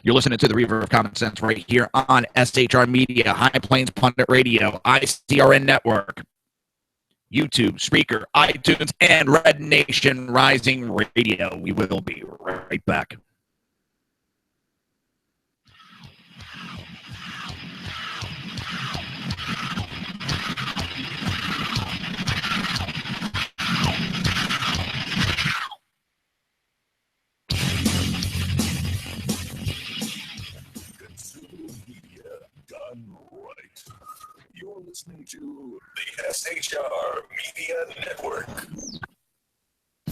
You're listening to the Reaver of Common Sense right here on SHR Media, High Plains Pundit Radio, ICRN Network, YouTube, Spreaker, iTunes, and Red Nation Rising Radio. We will be right back. You're listening to the SHR Media Network.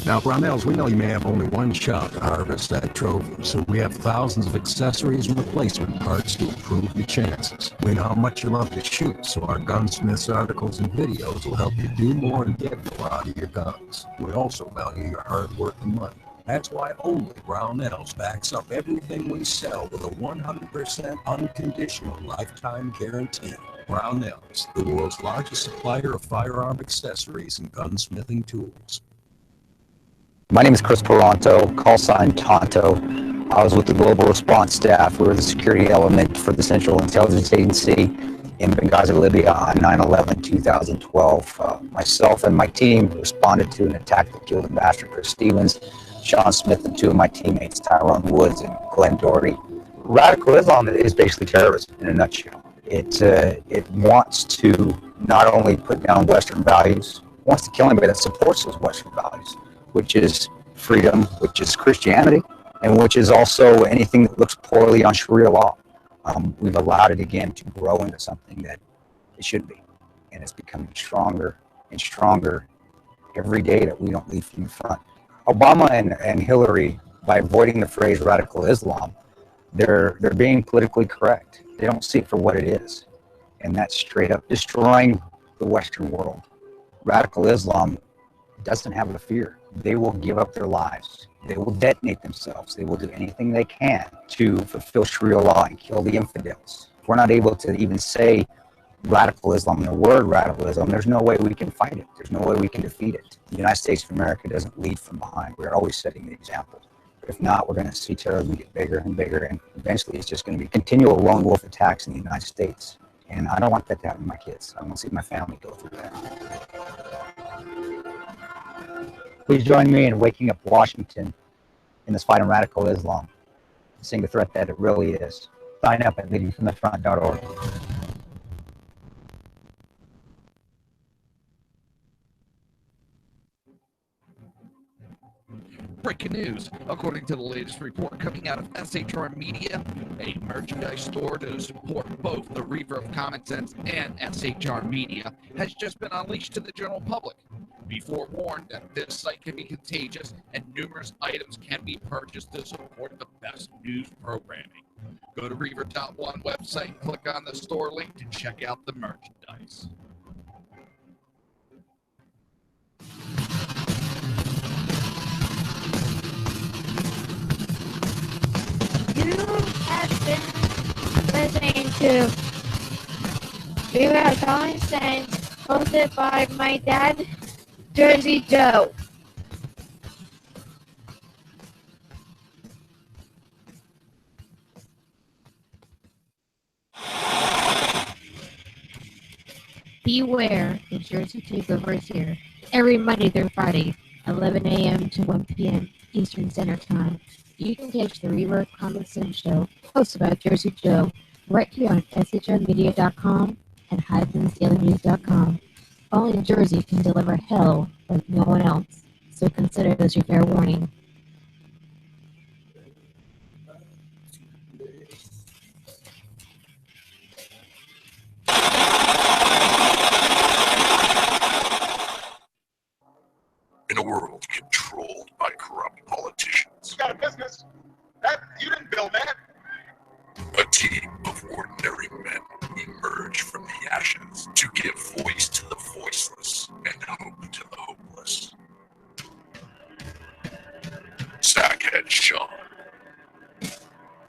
Now, Brownells, we know you may have only one shot to harvest that trophy, so we have thousands of accessories and replacement parts to improve your chances. We know how much you love to shoot, so our gunsmiths articles and videos will help you do more and get more out of your guns. We also value your hard work and money. That's why only Brownells backs up everything we sell with a 100% unconditional lifetime guarantee. Brownells, the world's largest supplier of firearm accessories and gunsmithing tools. My name is Chris Peranto, call sign Tonto. I was with the Global Response Staff. We were the security element for the Central Intelligence Agency in Benghazi, Libya on 9/11/2012. Myself and my team responded to an attack that killed Ambassador Chris Stevens, Sean Smith, and two of my teammates, Tyrone Woods and Glenn Doherty. Radical Islam is basically terrorism in a nutshell. It wants to not only put down Western values, it wants to kill anybody that supports those Western values, which is freedom, which is Christianity, and which is also anything that looks poorly on Sharia law. We've allowed it again to grow into something that it should be, and it's becoming stronger and stronger every day that we don't lead from the front. Obama and Hillary, by avoiding the phrase radical Islam, they're being politically correct. They don't see it for what it is, and that's straight up destroying the Western world. Radical Islam doesn't have a fear. They will give up their lives. They will detonate themselves. They will do anything they can to fulfill Sharia law and kill the infidels. If we're not able to even say radical Islam, the word radical Islam, there's no way we can fight it. There's no way we can defeat it. The United States of America doesn't lead from behind. We're always setting the example. If not, we're going to see terrorism get bigger and bigger, and eventually it's just going to be continual lone wolf attacks in the United States. And I don't want that to happen to my kids. I don't want to see my family go through that. Please join me in waking up Washington in this fight on radical Islam, seeing the threat that it really is. Sign up at leadingfromthefront.org. Breaking news. According to the latest report coming out of SHR Media, a merchandise store to support both the Reaver of Common Sense and SHR Media has just been unleashed to the general public. Be forewarned that this site can be contagious and numerous items can be purchased to support the best news programming. Go to Reaver.one website, click on the store link to check out the merchandise. You have been listening to Reaver of Common Sense, hosted by my dad, Jersey Joe. Beware, the Jersey Takeover is here. Every Monday through Friday, 11 a.m. to 1 p.m. Eastern Standard Time. You can catch the Reaver of Common Sense show, hosted by Jersey Joe, right here on shrmedia.com and HighlandsDailyNews.com. Only Jersey can deliver hell like no one else, so consider this your fair warning. In a world controlled by corrupt politicians, You got a business. That you didn't build that. a team of ordinary men emerge from the ashes to give voice to the voiceless and hope to the hopeless. Sackhead Sean.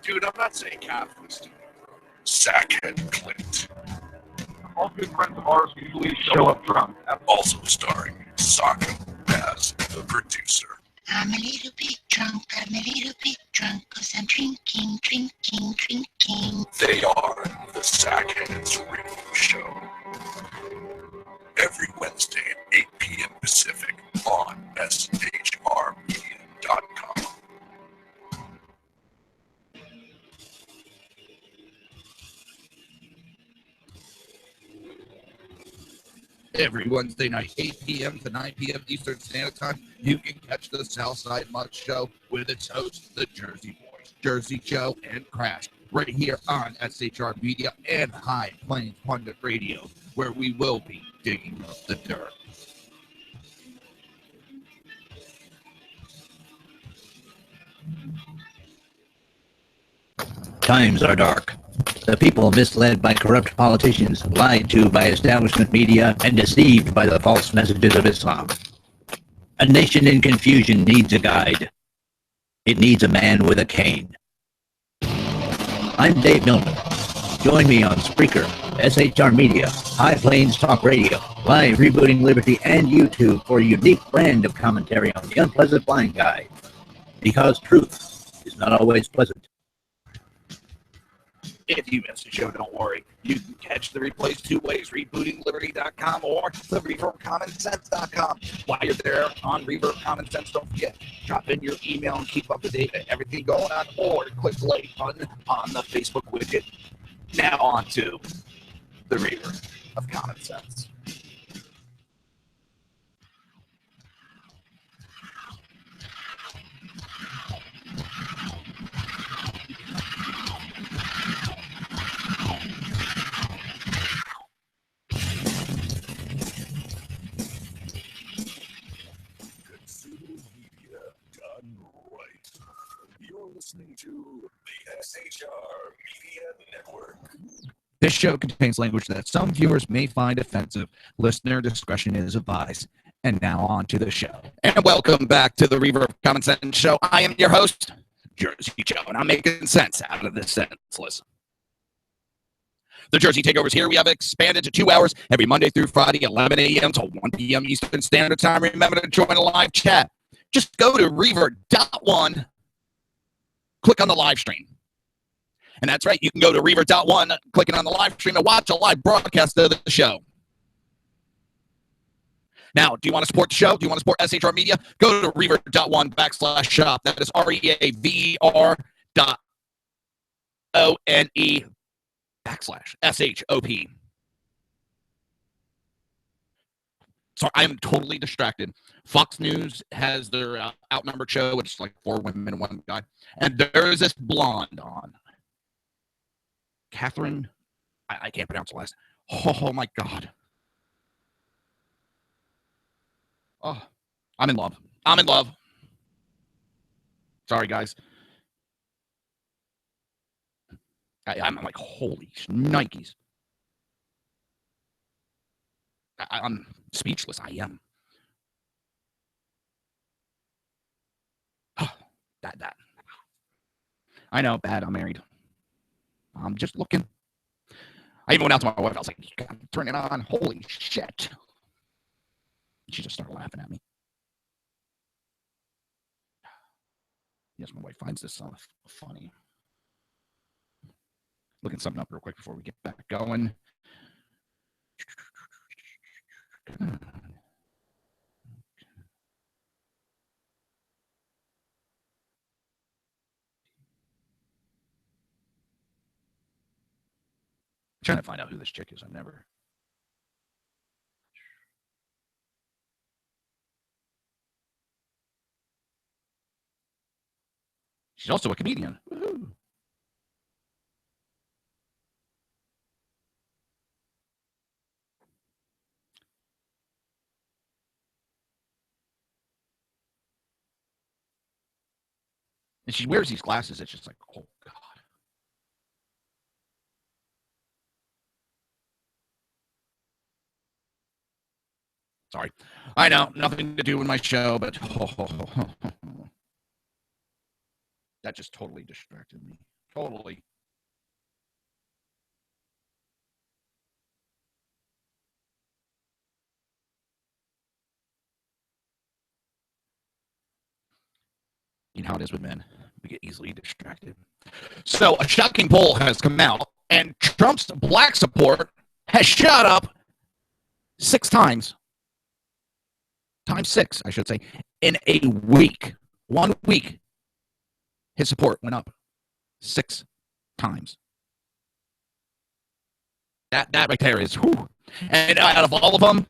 Dude, I'm not saying Catholics. Sackhead Clint. All good friends of ours usually show up drunk. Also starring Socko as the producer. I'm a little bit drunk, cause I'm drinking. They are the Sackheads Radio Show. Every Wednesday at 8 p.m. Pacific on shrmedia.com. Every Wednesday night, 8 p.m. to 9 p.m. Eastern Standard Time, you can catch the Southside Mud Show with its hosts, the Jersey Boys, Jersey Joe, and Crash, right here on SHR Media and High Plains Pundit Radio, where we will be digging up the dirt. Times are dark. The people misled by corrupt politicians, lied to by establishment media, and deceived by the false messages of Islam. A nation in confusion needs a guide. It needs a man with a cane. I'm Dave Millman. Join me on Spreaker, SHR Media, High Plains Talk Radio, Live Rebooting Liberty, and YouTube for a unique brand of commentary on the unpleasant blind guy. Because truth is not always pleasant. If you missed the show, don't worry. You can catch the replays two ways, rebootingliberty.com or the reaverofcommonsense.com. While you're there on Reaver of Common Sense, don't forget, drop in your email and keep up to date with everything going on, or click the like button on the Facebook widget. Now on to the Reaver of Common Sense. You're listening to the SHR Media Network. This show contains language that some viewers may find offensive. Listener discretion is advised. And now on to the show. And welcome back to the Reaver of Common Sense show. I am your host, Jersey Joe, and I'm making sense out of this senseless. The Jersey Takeovers here. We have expanded to 2 hours every Monday through Friday, 11 a.m. to 1 p.m. Eastern Standard Time. Remember to join a live chat. Just go to Reaver.1, click on the live stream. And that's right, you can go to Reaver.1, clicking on the live stream to watch a live broadcast of the show. Now, do you want to support the show? Do you want to support SHR Media? Go to Reaver.1/shop. That is REAVR.ONE/SHOP. Sorry, I am totally distracted. Fox News has their outnumbered show, which is like 4 women and 1 guy. And there's this blonde on. Catherine, I can't pronounce the last. Oh my God. Oh, I'm in love. I'm in love. Sorry, guys. I'm like, holy Nikes. I'm speechless. I am. That. I know, bad. I'm married. I'm just looking. I even went out to my wife. I was like, you gotta turn it on. Holy shit. She just started laughing at me. Yes, my wife finds this funny. Looking something up real quick before we get back going. Trying to find out who this chick is. I've never. She's also a comedian. Woo-hoo. And she wears these glasses. It's just like, oh God. Sorry. I know, nothing to do with my show, but that just totally distracted me. Totally. You know how it is with men. We get easily distracted. So a shocking poll has come out, and Trump's black support has shot up 6 times. Times 6, I should say, in a week. 1 week, his support went up 6 times. That right there is, whew. And out of all of them,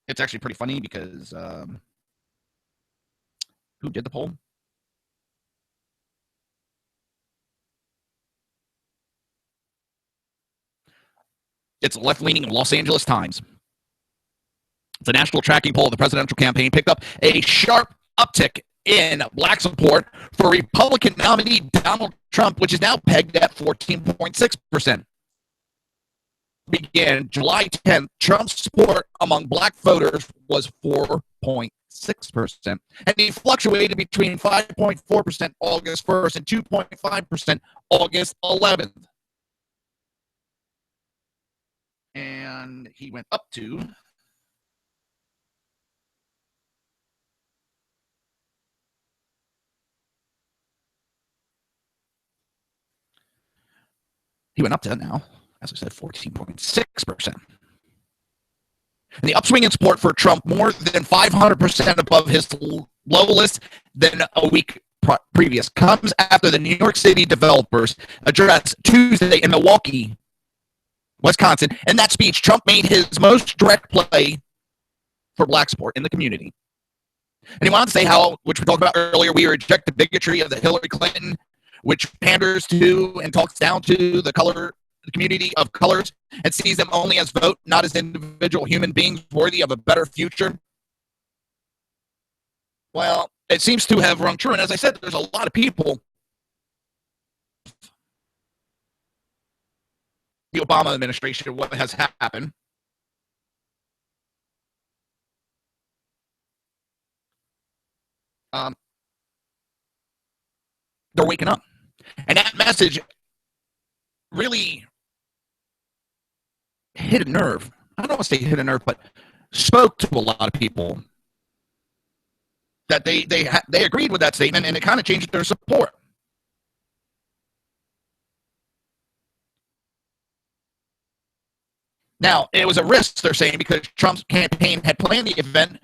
it's actually pretty funny because who did the poll? It's the left-leaning Los Angeles Times. The national tracking poll of the presidential campaign picked up a sharp uptick in black support for Republican nominee Donald Trump, which is now pegged at 14.6%. began July 10th, Trump's support among black voters was 4.6%, and he fluctuated between 5.4% August 1st and 2.5% August 11th. And he went up to 14.6%. And the upswing in support for Trump more than 500% above his lowest than a week previous comes after the New York City developers addressed Tuesday in Milwaukee, Wisconsin. In that speech, Trump made his most direct play for black support in the community. And he wanted to say how, which we talked about earlier, we reject the bigotry of the Hillary Clinton, which panders to and talks down to the community of colors and sees them only as vote, not as individual human beings worthy of a better future. Well, it seems to have rung true. And as I said, there's a lot of people. The Obama administration, what has happened. They're waking up. And that message really hit a nerve. I don't want to say hit a nerve, but spoke to a lot of people that they agreed with that statement, and it kind of changed their support. Now, it was a risk, they're saying, because Trump's campaign had planned the event.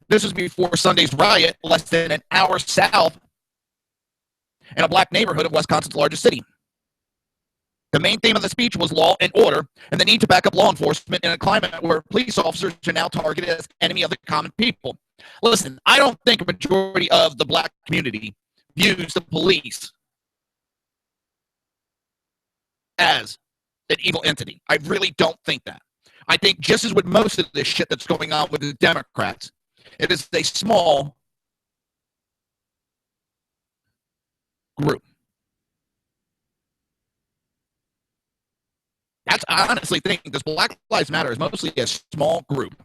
This was before Sunday's riot, less than an hour south in a black neighborhood of Wisconsin's largest city. The main theme of the speech was law and order and the need to back up law enforcement in a climate where police officers are now targeted as enemy of the common people. Listen, I don't think a majority of the black community views the police as an evil entity. I really don't think that. I think just as with most of this shit that's going on with the Democrats, it is a small group. I honestly think this Black Lives Matter is mostly a small group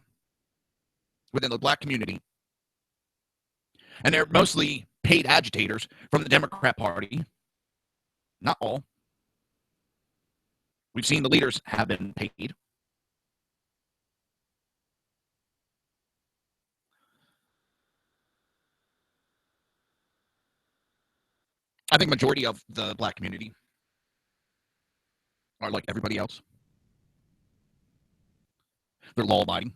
within the black community. And they're mostly paid agitators from the Democrat Party. Not all. We've seen the leaders have been paid. I think majority of the black community are like everybody else. They're law-abiding.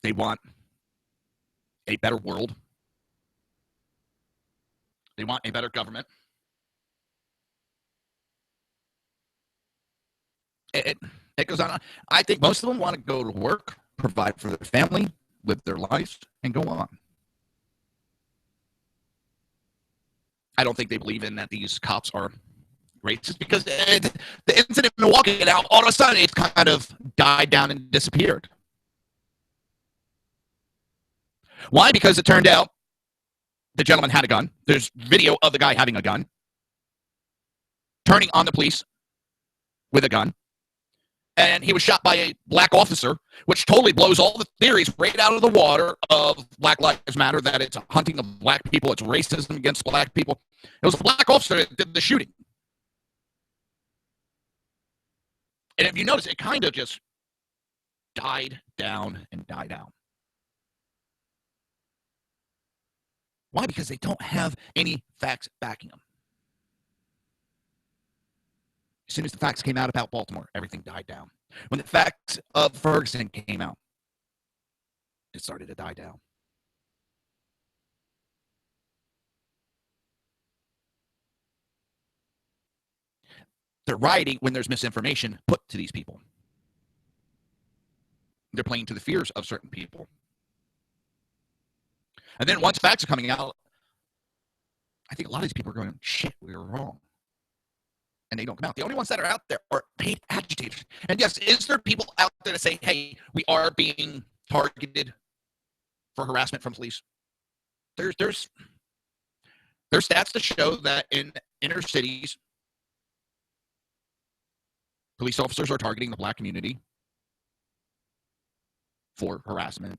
They want a better world. They want a better government. It goes on. I think most of them want to go to work, provide for their family, live their lives, and go on. I don't think they believe in that these cops are racist because the incident in Milwaukee, now all of a sudden it's kind of died down and disappeared. Why? Because it turned out the gentleman had a gun. There's video of the guy having a gun, turning on the police with a gun, and he was shot by a black officer, which totally blows all the theories right out of the water of Black Lives Matter, that it's hunting of black people, it's racism against black people. It was a black officer that did the shooting. And if you notice, it kind of just died down and died out. Why? Because they don't have any facts backing them. As soon as the facts came out about Baltimore, everything died down. When the facts of Ferguson came out, it started to die down. They're rioting when there's misinformation put to these people. They're playing to the fears of certain people. And then once facts are coming out, I think a lot of these people are going, shit, we were wrong. And they don't come out. The only ones that are out there are paid agitators. And yes, is there people out there to say, hey, we are being targeted for harassment from police? There's stats to show that in inner cities, police officers are targeting the black community for harassment.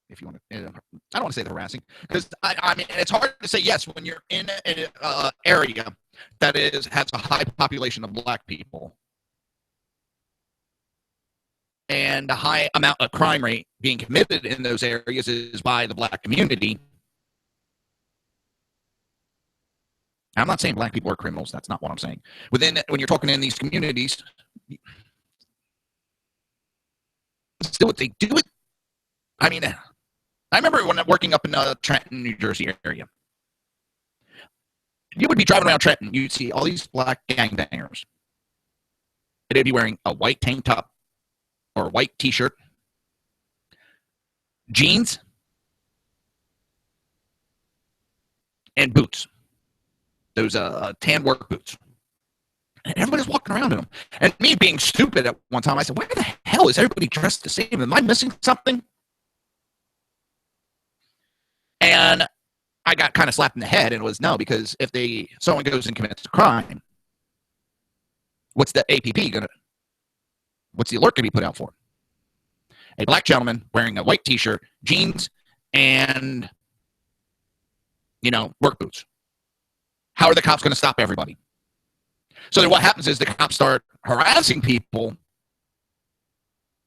If you want to, I don't want to say the harassing, because I mean, it's hard to say yes when you're in an area that has a high population of black people and a high amount of crime rate being committed in those areas is by the black community. I'm not saying black people are criminals. That's not what I'm saying. When you're talking in these communities, still what they do it. I mean, I remember when I'm working up in Trenton, New Jersey area. You would be driving around Trenton, you'd see all these black gangbangers. They'd be wearing a white tank top or a white t-shirt, jeans, and boots. Those tan work boots. And everybody's walking around in them. And me being stupid at one time, I said, where the hell is everybody dressed the same? Am I missing something? And I got kind of slapped in the head, and it was no, because if someone goes and commits a crime, what's the APP gonna? What's the alert gonna be put out for? A black gentleman wearing a white t-shirt, jeans, and work boots. How are the cops going to stop everybody? So then what happens is the cops start harassing people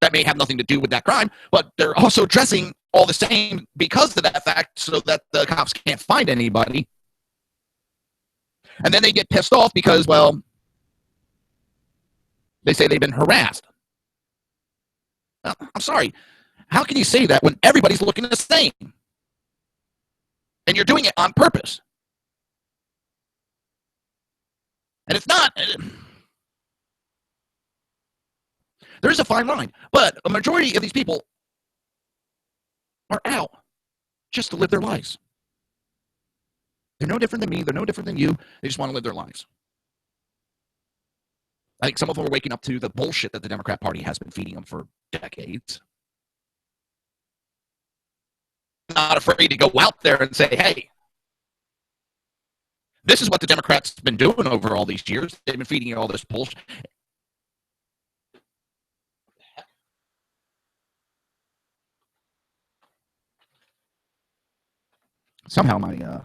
that may have nothing to do with that crime, but they're also dressing all the same because of that fact, so that the cops can't find anybody. And then they get pissed off because, well, they say they've been harassed. I'm sorry. How can you say that when everybody's looking the same? And you're doing it on purpose. And it's not. There's a fine line. But a majority of these people are out just to live their lives. They're no different than me. They're no different than you. They just want to live their lives. I think some of them are waking up to the bullshit that the Democrat Party has been feeding them for decades. Not afraid to go out there and say, hey, this is what the Democrats have been doing over all these years. They've been feeding you all this bullshit. Somehow my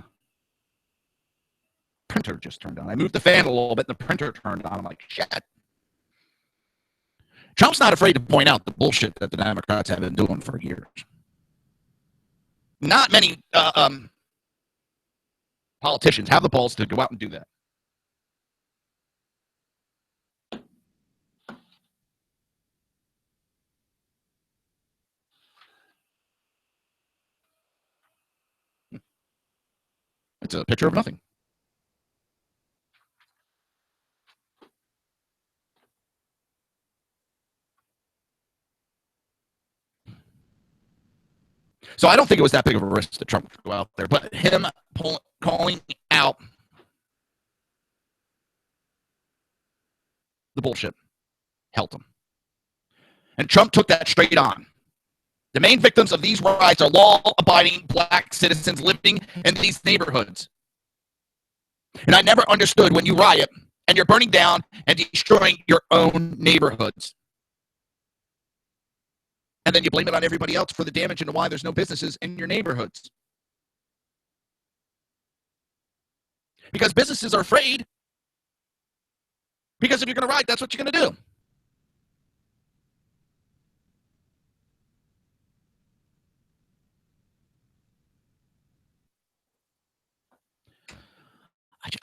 printer just turned on. I moved the fan a little bit and the printer turned on. I'm like, shit. Trump's not afraid to point out the bullshit that the Democrats have been doing for years. Not many politicians have the balls to go out and do that. It's a picture of nothing. So I don't think it was that big of a risk that Trump would go out there, but him calling out the bullshit helped him. And Trump took that straight on. The main victims of these riots are law-abiding black citizens living in these neighborhoods. And I never understood when you riot and you're burning down and destroying your own neighborhoods. And then you blame it on everybody else for the damage and why there's no businesses in your neighborhoods. Because businesses are afraid. Because if you're going to riot, that's what you're going to do.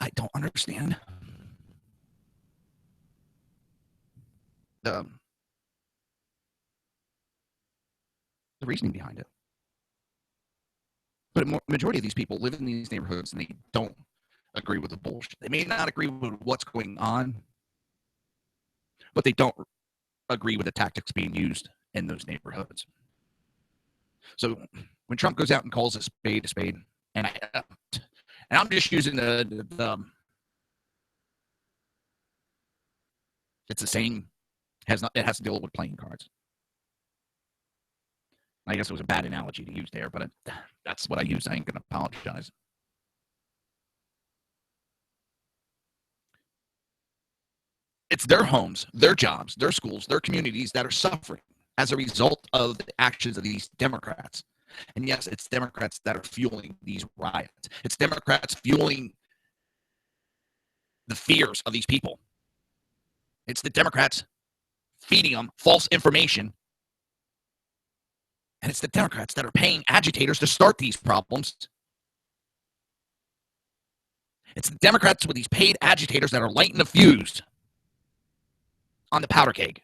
I don't understand the reasoning behind it. But a majority of these people live in these neighborhoods and they don't agree with the bullshit. They may not agree with what's going on, but they don't agree with the tactics being used in those neighborhoods. So when Trump goes out and calls a spade, and I'm just using the it's the same. It has to deal with playing cards. I guess it was a bad analogy to use there, but that's what I use. I ain't going to apologize. It's their homes, their jobs, their schools, their communities that are suffering as a result of the actions of these Democrats. And yes, it's Democrats that are fueling these riots. It's Democrats fueling the fears of these people. It's the Democrats feeding them false information. And it's the Democrats that are paying agitators to start these problems. It's the Democrats with these paid agitators that are lighting the fuse on the powder keg.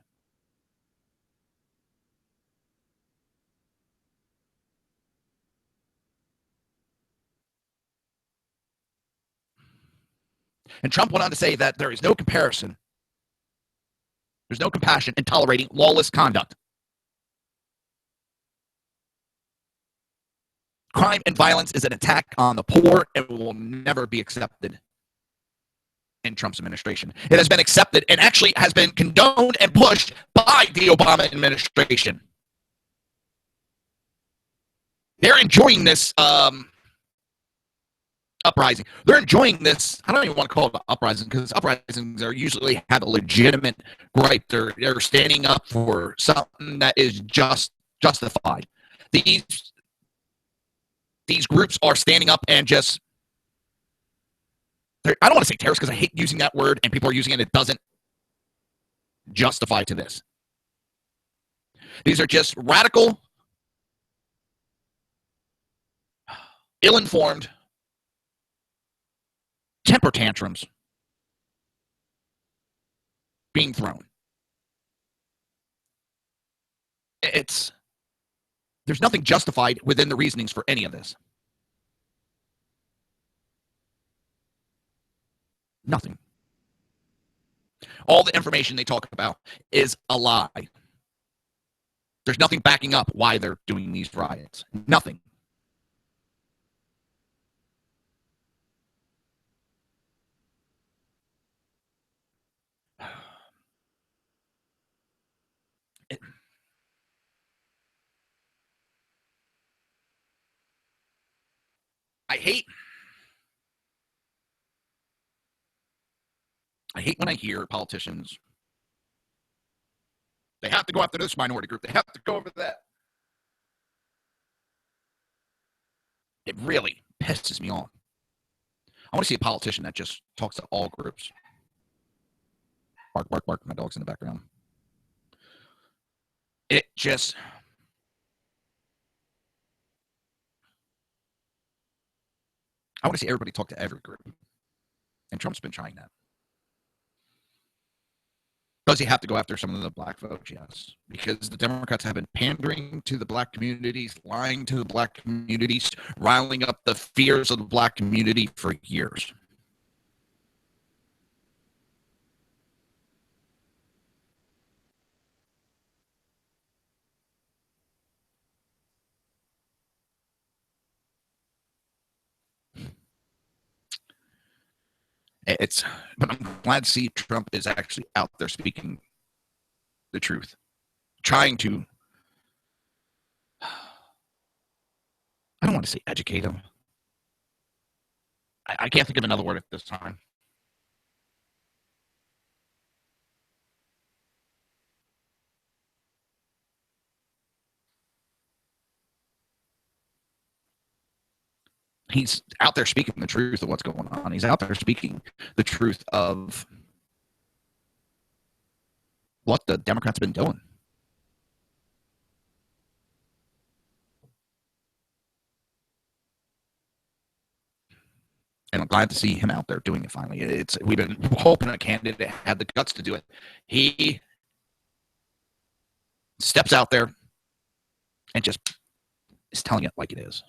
And Trump went on to say that there is no comparison, there's no compassion in tolerating lawless conduct. Crime and violence is an attack on the poor and will never be accepted in Trump's administration. It has been accepted and actually has been condoned and pushed by the Obama administration. They're enjoying this uprising. They're enjoying this. I don't even want to call it an uprising because uprisings are usually have a legitimate gripe. They're standing up for something that is justified. These groups are standing up and just, I don't want to say terrorists because I hate using that word and people are using it. It doesn't justify to this. These are just radical, ill-informed temper tantrums being thrown. There's nothing justified within the reasonings for any of this. Nothing. All the information they talk about is a lie. There's nothing backing up why they're doing these riots. Nothing. I hate when I hear politicians, they have to go after this minority group. They have to go over that. It really pisses me off. I want to see a politician that just talks to all groups. Bark, bark, bark. My dog's in the background. It just... I want to see everybody talk to every group. And Trump's been trying that. Does he have to go after some of the black folks? Yes. Because the Democrats have been pandering to the black communities, lying to the black communities, riling up the fears of the black community for years. But I'm glad to see Trump is actually out there speaking the truth, trying to, I don't want to say educate him. I can't think of another word at this time. He's out there speaking the truth of what's going on. He's out there speaking the truth of what the Democrats have been doing. And I'm glad to see him out there doing it finally. We've been hoping a candidate had the guts to do it. He steps out there and just is telling it like it is.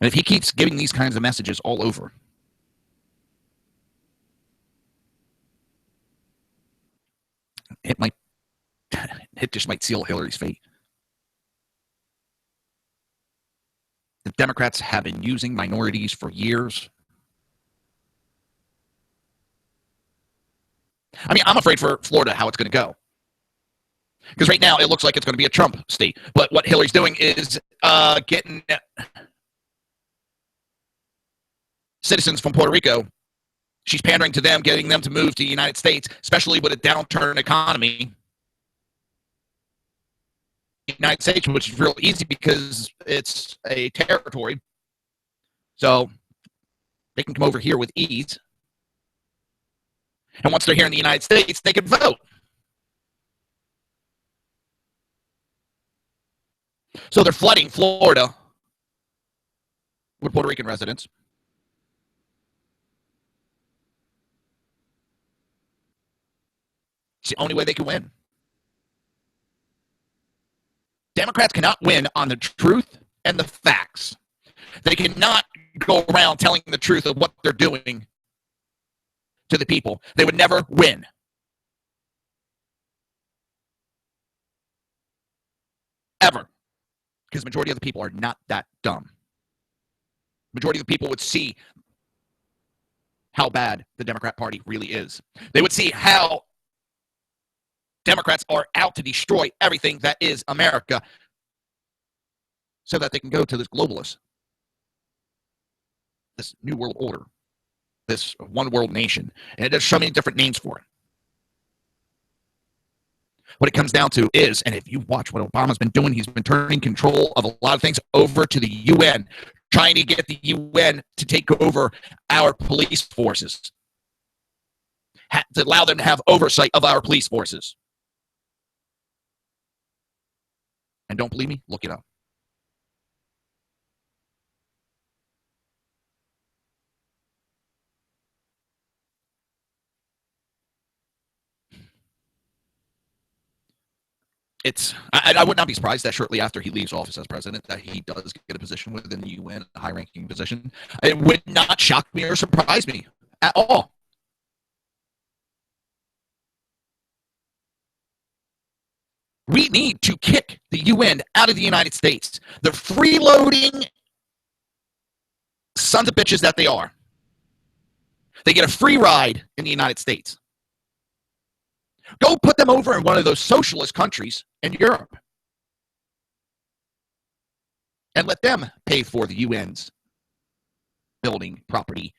And if he keeps giving these kinds of messages all over, it just might seal Hillary's fate. The Democrats have been using minorities for years. I mean, I'm afraid for Florida how it's going to go. Because right now it looks like it's going to be a Trump state. But what Hillary's doing is citizens from Puerto Rico. She's pandering to them, getting them to move to the United States, especially with a downturn economy. The United States, which is real easy because it's a territory. So they can come over here with ease. And once they're here in the United States, they can vote. So they're flooding Florida with Puerto Rican residents. It's the only way they can win. Democrats cannot win on the truth and the facts. They cannot go around telling the truth of what they're doing to the people. They would never win. Ever. Because the majority of the people are not that dumb. Majority of the people would see how bad the Democrat Party really is. They would see how Democrats are out to destroy everything that is America so that they can go to this globalist, this new world order, this one world nation. And there's so many different names for it. What it comes down to is, and if you watch what Obama's been doing, he's been turning control of a lot of things over to the UN, trying to get the UN to take over our police forces, to allow them to have oversight of our police forces. And don't believe me? Look it up. I would not be surprised that shortly after he leaves office as president that he does get a position within the UN, a high-ranking position. It would not shock me or surprise me at all. We need to kick the UN out of the United States. The freeloading sons of bitches that they are. They get a free ride in the United States. Go put them over in one of those socialist countries in Europe and let them pay for the UN's building, property,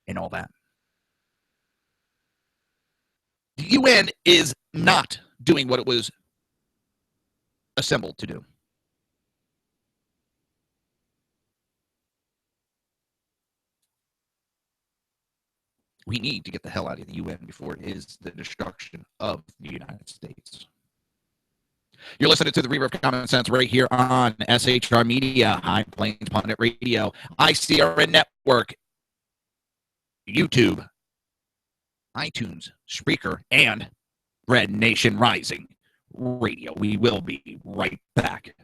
and all that. The UN is not doing what it was assembled to do. We need to get the hell out of the UN before it is the destruction of the United States. You're listening to the Reaver of Common Sense right here on SHR Media, High Plains Pundit Radio, ICRN Network, YouTube, iTunes, Spreaker, and Red Nation Rising Radio. We will be right back.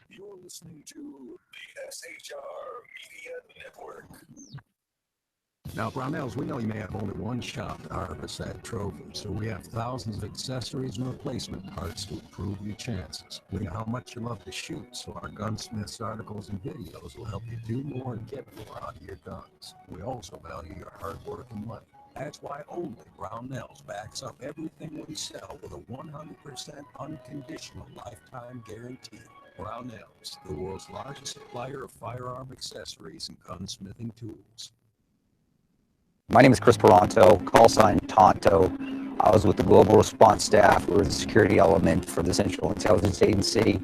You're listening to the SHR Media Network. Now, Brownells, we know you may have only one shop to harvest that trophy, so we have thousands of accessories and replacement parts to improve your chances. We know how much you love to shoot, so our gunsmiths articles and videos will help you do more and get more out of your guns. We also value your hard work and money. That's why only Brownells backs up everything we sell with a 100% unconditional lifetime guarantee. Brownells, the world's largest supplier of firearm accessories and gunsmithing tools. My name is Chris Peranto, call sign Tonto. I was with the Global Response Staff. We were the security element for the Central Intelligence Agency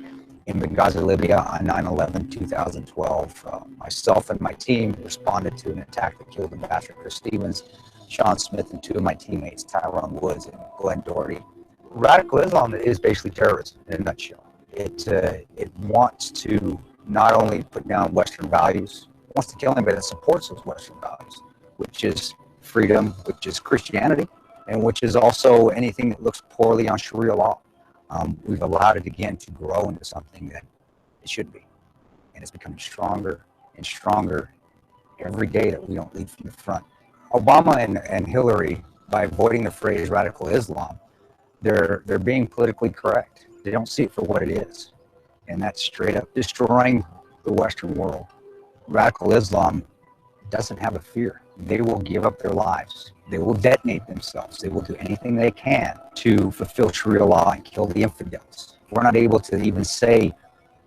in Benghazi, Libya on 9/11/2012. Myself and my team responded to an attack that killed Ambassador Chris Stevens, Sean Smith, and two of my teammates, Tyrone Woods and Glenn Doherty. Radical Islam is basically terrorism in a nutshell. It wants to not only put down Western values, it wants to kill anybody that supports those Western values, which is freedom, which is Christianity, and which is also anything that looks poorly on Sharia law. We've allowed it again to grow into something that it should be. And it's becoming stronger and stronger every day that we don't lead from the front. Obama and Hillary, by avoiding the phrase radical Islam, They're being politically correct. They don't see it for what it is, and that's straight up destroying the Western world. Radical Islam doesn't have a fear. They will give up their lives. They will detonate themselves. They will do anything they can to fulfill Sharia law and kill the infidels. We're not able to even say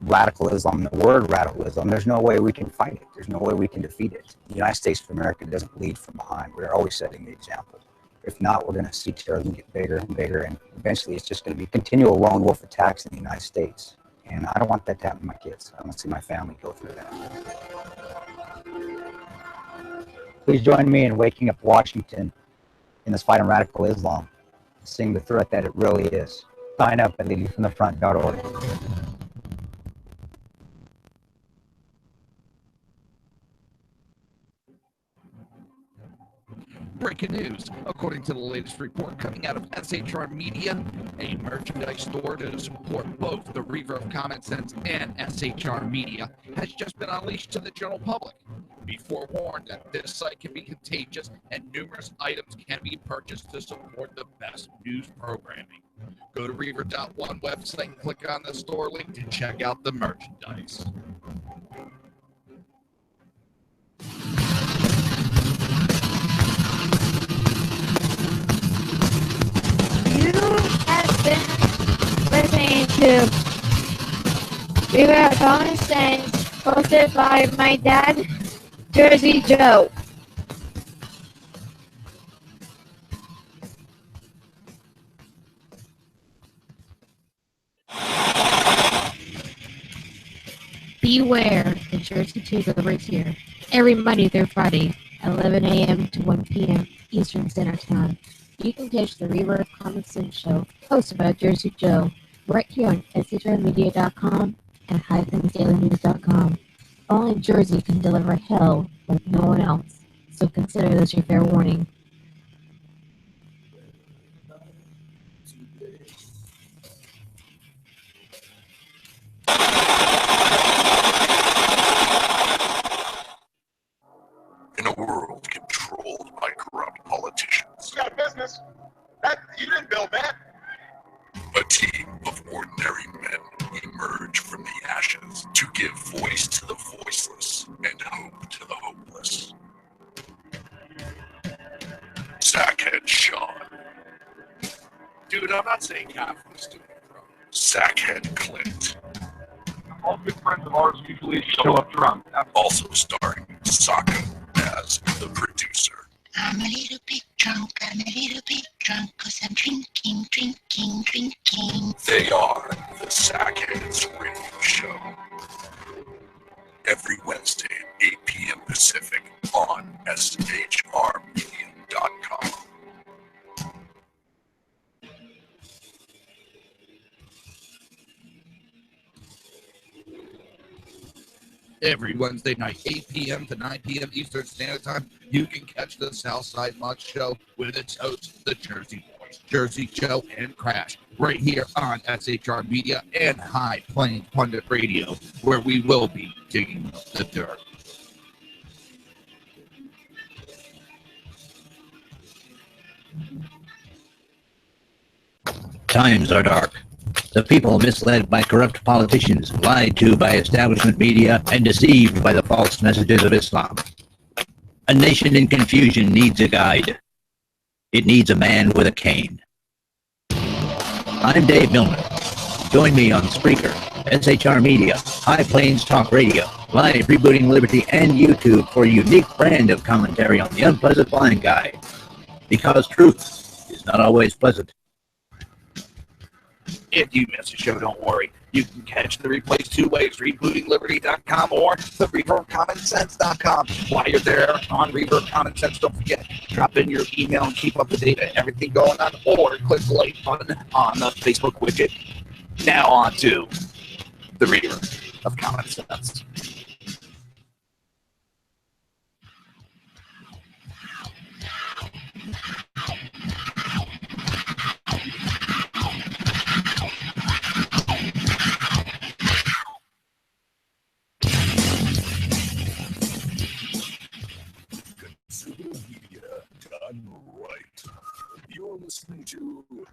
radical Islam, the word radical Islam. There's no way we can fight it. There's no way we can defeat it. The United States of America doesn't lead from behind. We're always setting the example. If not, we're going to see terrorism get bigger and bigger, and eventually it's just going to be continual lone wolf attacks in the United States. And I don't want that to happen to my kids. I don't see my family go through that. Please join me in waking up Washington in this fight on radical Islam, seeing the threat that it really is. Sign up at leadingfromthefront.org. Breaking news. According to the latest report coming out of SHR Media, a merchandise store to support both the Reaver of Common Sense and SHR Media has just been unleashed to the general public. Be forewarned that this site can be contagious and numerous items can be purchased to support the best news programming. Go to Reaver.one website and click on the store link to check out the merchandise. You have been listening to Reaver of Common Sense, hosted by my dad, Jersey Joe. Beware, the Jersey Takeover is here. Every Monday through Friday, 11 a.m. to 1 p.m. Eastern Standard Time. You can catch the Reaver of Common Sense show, hosted by Jersey Joe, right here on SHRmedia.com and HighThingsDailyNews.com. Only Jersey can deliver hell like no one else, so consider this your fair warning. In a world controlled by corrupt politicians, You got a business. That you didn't build that. a team of ordinary men emerge from the ashes to give voice to the voiceless and hope to the hopeless. Sackhead Sean. Dude, I'm not saying God from the stupid bro. Sackhead Clint. All good friends of ours usually show up drunk. Also starring Saka as the producer. I'm a little bit drunk, I'm a little bit drunk, 'cause I'm drinking, drinking, drinking. They are the Sackheads Radio Show. Every Wednesday at 8 p.m. Pacific on SHRmedia.com. Every Wednesday night, 8 p.m. to 9 p.m. Eastern Standard Time, you can catch the Southside Much Show with its hosts, the Jersey Boys, Jersey Joe and Crash, right here on SHR Media and High Plains Pundit Radio, where we will be digging up the dirt. Times are dark. The people misled by corrupt politicians, lied to by establishment media, and deceived by the false messages of Islam. A nation in confusion needs a guide. It needs a man with a cane. I'm Dave Milner. Join me on Spreaker, SHR Media, High Plains Talk Radio, Live Rebooting Liberty, and YouTube for a unique brand of commentary on the unpleasant blind guy. Because truth is not always pleasant. If you miss a show, don't worry. You can catch the replays two ways, rebootingliberty.com or the reaverofcommonsense.com. While you're there on Reaver of Common Sense, don't forget, drop in your email and keep up to date on everything going on, or click the like button on the Facebook widget. Now on to the Reaver of Common Sense. Media done right. You're listening to the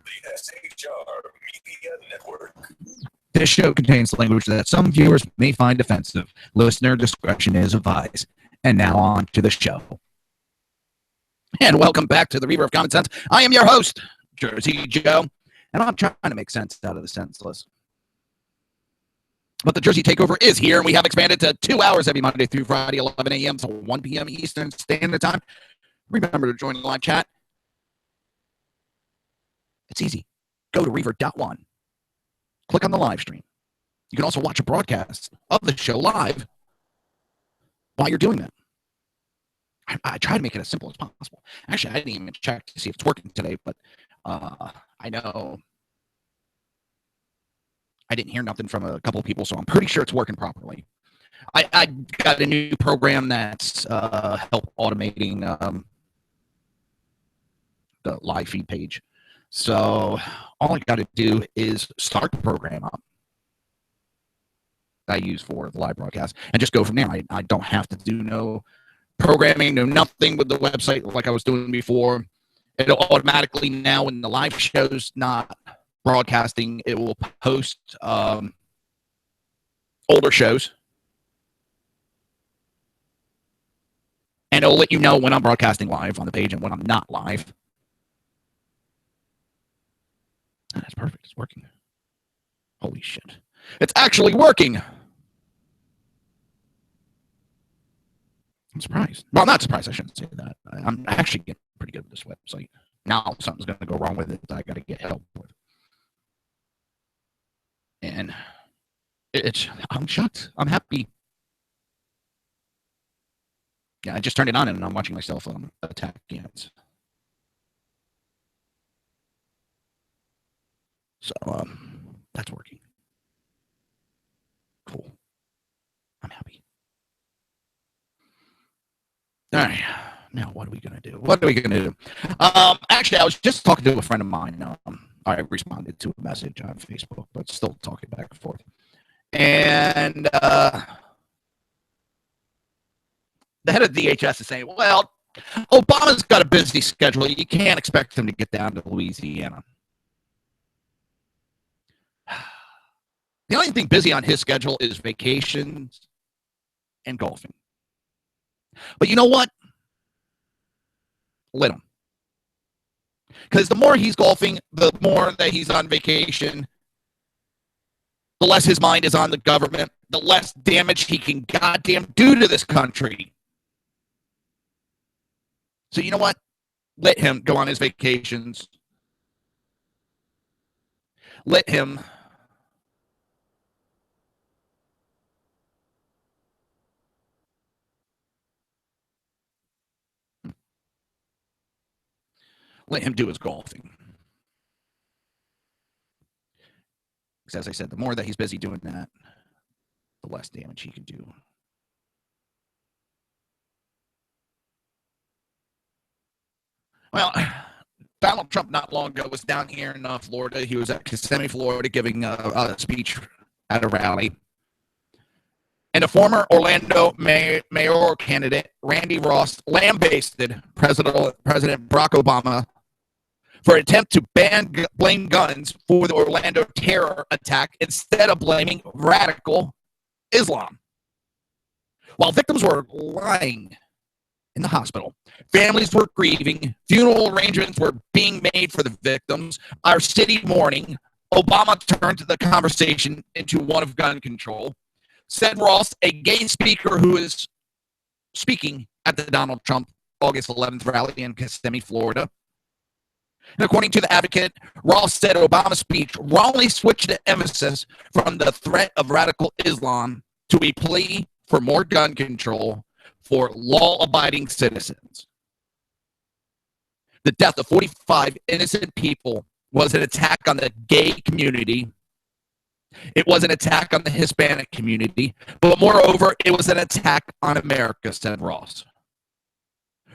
This show contains language that some viewers may find offensive. Listener discretion is advised. And now on to the show. And welcome back to the Reaver of Common Sense. I am your host, Jersey Joe, and I'm trying to make sense out of the senseless. But the Jersey Takeover is here, and we have expanded to 2 hours every Monday through Friday, 11 a.m. to 1 p.m. Eastern Standard Time. Remember to join the live chat. It's easy. Go to Reaver.one. Click on the live stream. You can also watch a broadcast of the show live while you're doing that. I try to make it as simple as possible. Actually, I didn't even check to see if it's working today, but I know I didn't hear nothing from a couple of people, so I'm pretty sure it's working properly. I got a new program that's help automating the live feed page. So all I got to do is start the program up I use for the live broadcast and just go from there. I don't have to do no programming, no nothing with the website like I was doing before. It'll automatically now, when the live show's not broadcasting, it will post older shows. And it'll let you know when I'm broadcasting live on the page and when I'm not live. That's perfect. It's working. Holy shit. It's actually working. I'm surprised. Well, not surprised. I shouldn't say that. I'm actually getting pretty good with this website. Now something's going to go wrong with it that I got to get help with. And I'm shocked. I'm happy. Yeah, I just turned it on and I'm watching myself attack ants. So, that's working. Cool. I'm happy. All right. Now, what are we going to do? Actually, I was just talking to a friend of mine. I responded to a message on Facebook, but still talking back and forth. And the head of DHS is saying, well, Obama's got a busy schedule. You can't expect him to get down to Louisiana. The only thing busy on his schedule is vacations and golfing. But you know what? Let him. Because the more he's golfing, the more that he's on vacation, the less his mind is on the government, the less damage he can goddamn do to this country. So you know what? Let him go on his vacations. Let him do his golfing. Because as I said, the more that he's busy doing that, the less damage he can do. Well, Donald Trump not long ago was down here in Florida. He was at Kissimmee, Florida, giving a speech at a rally. And a former Orlando mayoral candidate, Randy Ross, lambasted President Barack Obama for an attempt to blame guns for the Orlando terror attack instead of blaming radical Islam. While victims were lying in the hospital, families were grieving, funeral arrangements were being made for the victims, our city mourning, Obama turned the conversation into one of gun control. Said Ross, a gay speaker who is speaking at the Donald Trump August 11th rally in Kissimmee, Florida. And according to the Advocate, Ross said Obama's speech wrongly switched the emphasis from the threat of radical Islam to a plea for more gun control for law-abiding citizens. The death of 45 innocent people was an attack on the gay community. It was an attack on the Hispanic community, but moreover, it was an attack on America, said Ross.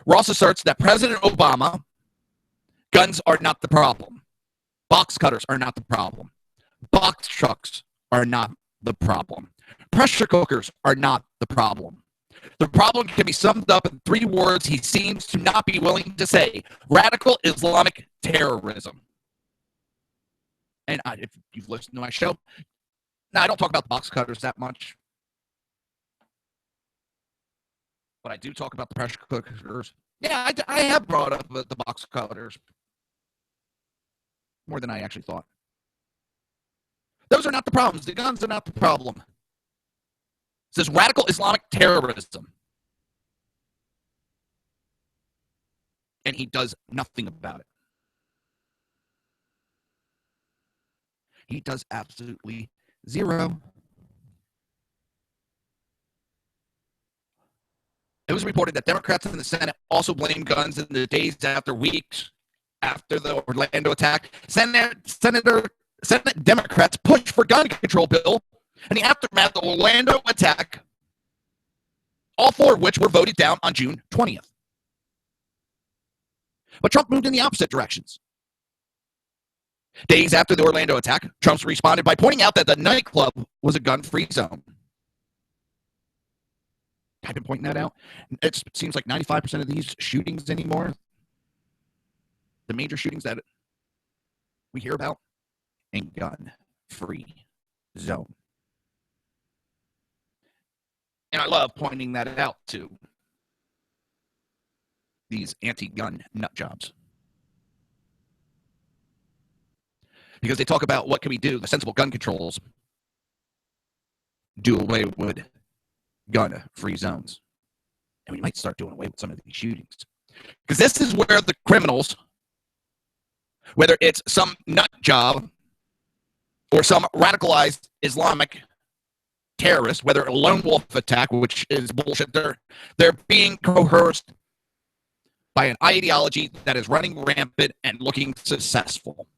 Ross asserts that President Obama, guns are not the problem. Box cutters are not the problem. Box trucks are not the problem. Pressure cookers are not the problem. The problem can be summed up in 3 words he seems to not be willing to say: radical Islamic terrorism. And if you've listened to my show, Now, I don't talk about the box cutters that much, but I do talk about the pressure cookers. Yeah, I have brought up the box cutters more than I actually thought. Those are not the problems. The guns are not the problem. It's this radical Islamic terrorism. And he does nothing about it. He does absolutely zero. It was reported that Democrats in the Senate also blamed guns in the days after weeks after the Orlando attack. Senate Democrats pushed for gun control bill in the aftermath of the Orlando attack, all four of which were voted down on June 20th. But Trump moved in the opposite directions. Days after the Orlando attack, Trump responded by pointing out that the nightclub was a gun-free zone. I've been pointing that out. It seems like 95% of these shootings anymore, the major shootings that we hear about, in gun-free zone. And I love pointing that out to these anti-gun nut jobs. Because they talk about what can we do, the sensible gun controls, do away with gun-free zones. And we might start doing away with some of these shootings. Because this is where the criminals, whether it's some nut job or some radicalized Islamic terrorist, whether a lone wolf attack, which is bullshit, they're being coerced by an ideology that is running rampant and looking successful.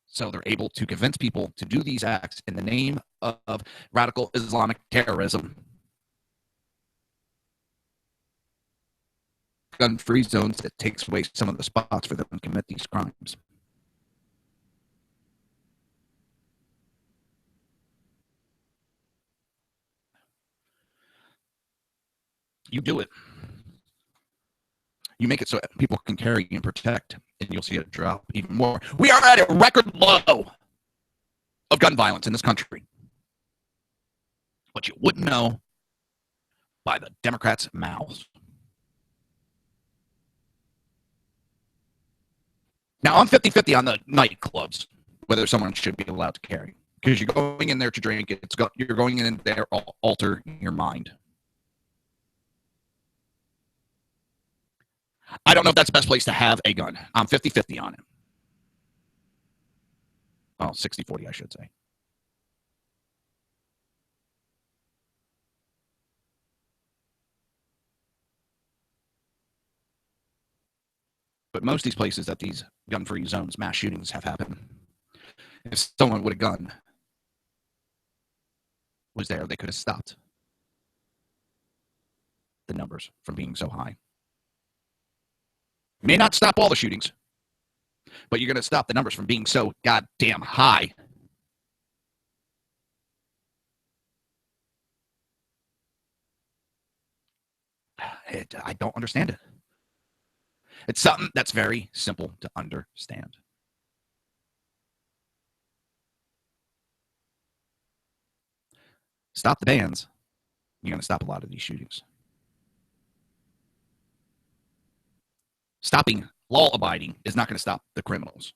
So they're able to convince people to do these acts in the name of radical Islamic terrorism. Gun-free zones that takes away some of the spots for them to commit these crimes. You do it. You make it so people can carry and protect, and you'll see it drop even more. We are at a record low of gun violence in this country. But you wouldn't know by the Democrats' mouths. Now, I'm 50-50 on the nightclubs, whether someone should be allowed to carry. Because you're going in there to drink, you're going in there to alter your mind. I don't know if that's the best place to have a gun. I'm 50-50 on it. Oh, 60-40, I should say. But most of these places that these gun-free zones, mass shootings have happened, if someone with a gun was there, they could have stopped the numbers from being so high. May not stop all the shootings, but you're going to stop the numbers from being so goddamn high. I don't understand it. It's something that's very simple to understand. Stop the bans. You're going to stop a lot of these shootings. Stopping law abiding is not going to stop the criminals.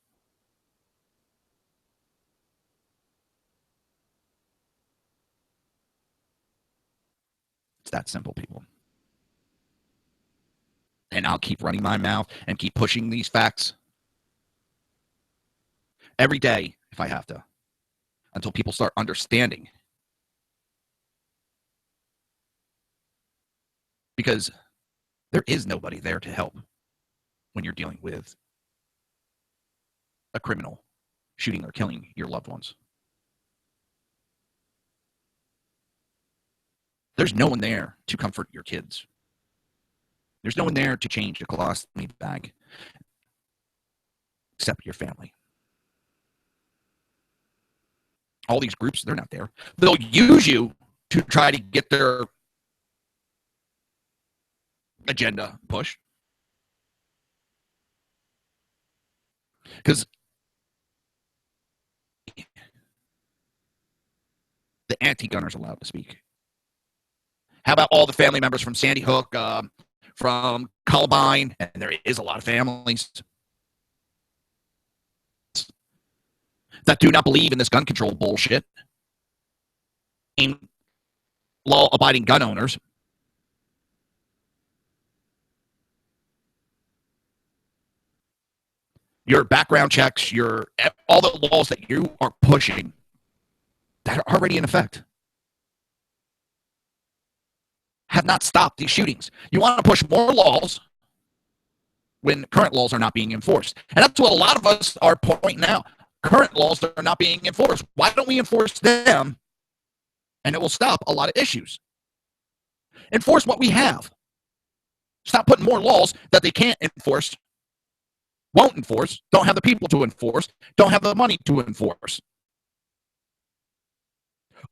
It's that simple, people. And I'll keep running my mouth and keep pushing these facts every day if I have to, until people start understanding. Because there is nobody there to help when you're dealing with a criminal shooting or killing your loved ones. There's no one there to comfort your kids. There's no one there to change the colostomy bag except your family. All these groups, they're not there. They'll use you to try to get their agenda pushed. Because the anti-gunners allowed to speak? How about all the family members from Sandy Hook, from Columbine, and there is a lot of families that do not believe in this gun control bullshit, law-abiding gun owners. Your background checks, all the laws that you are pushing that are already in effect have not stopped these shootings. You want to push more laws when current laws are not being enforced. And that's what a lot of us are pointing out. Current laws that are not being enforced. Why don't we enforce them? And it will stop a lot of issues. Enforce what we have. Stop putting more laws that they can't enforce, won't enforce, don't have the people to enforce, don't have the money to enforce.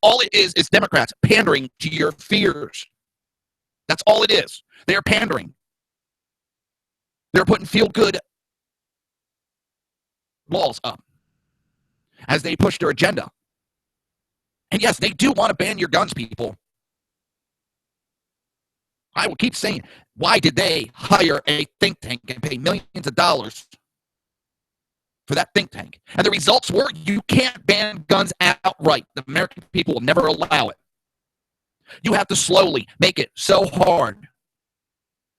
All it is Democrats pandering to your fears. That's all it is. They are pandering. They're putting feel-good laws up as they push their agenda. And yes, they do want to ban your guns, people. I will keep saying, why did they hire a think tank and pay millions of dollars for that think tank? And the results were, you can't ban guns outright. The American people will never allow it. You have to slowly make it so hard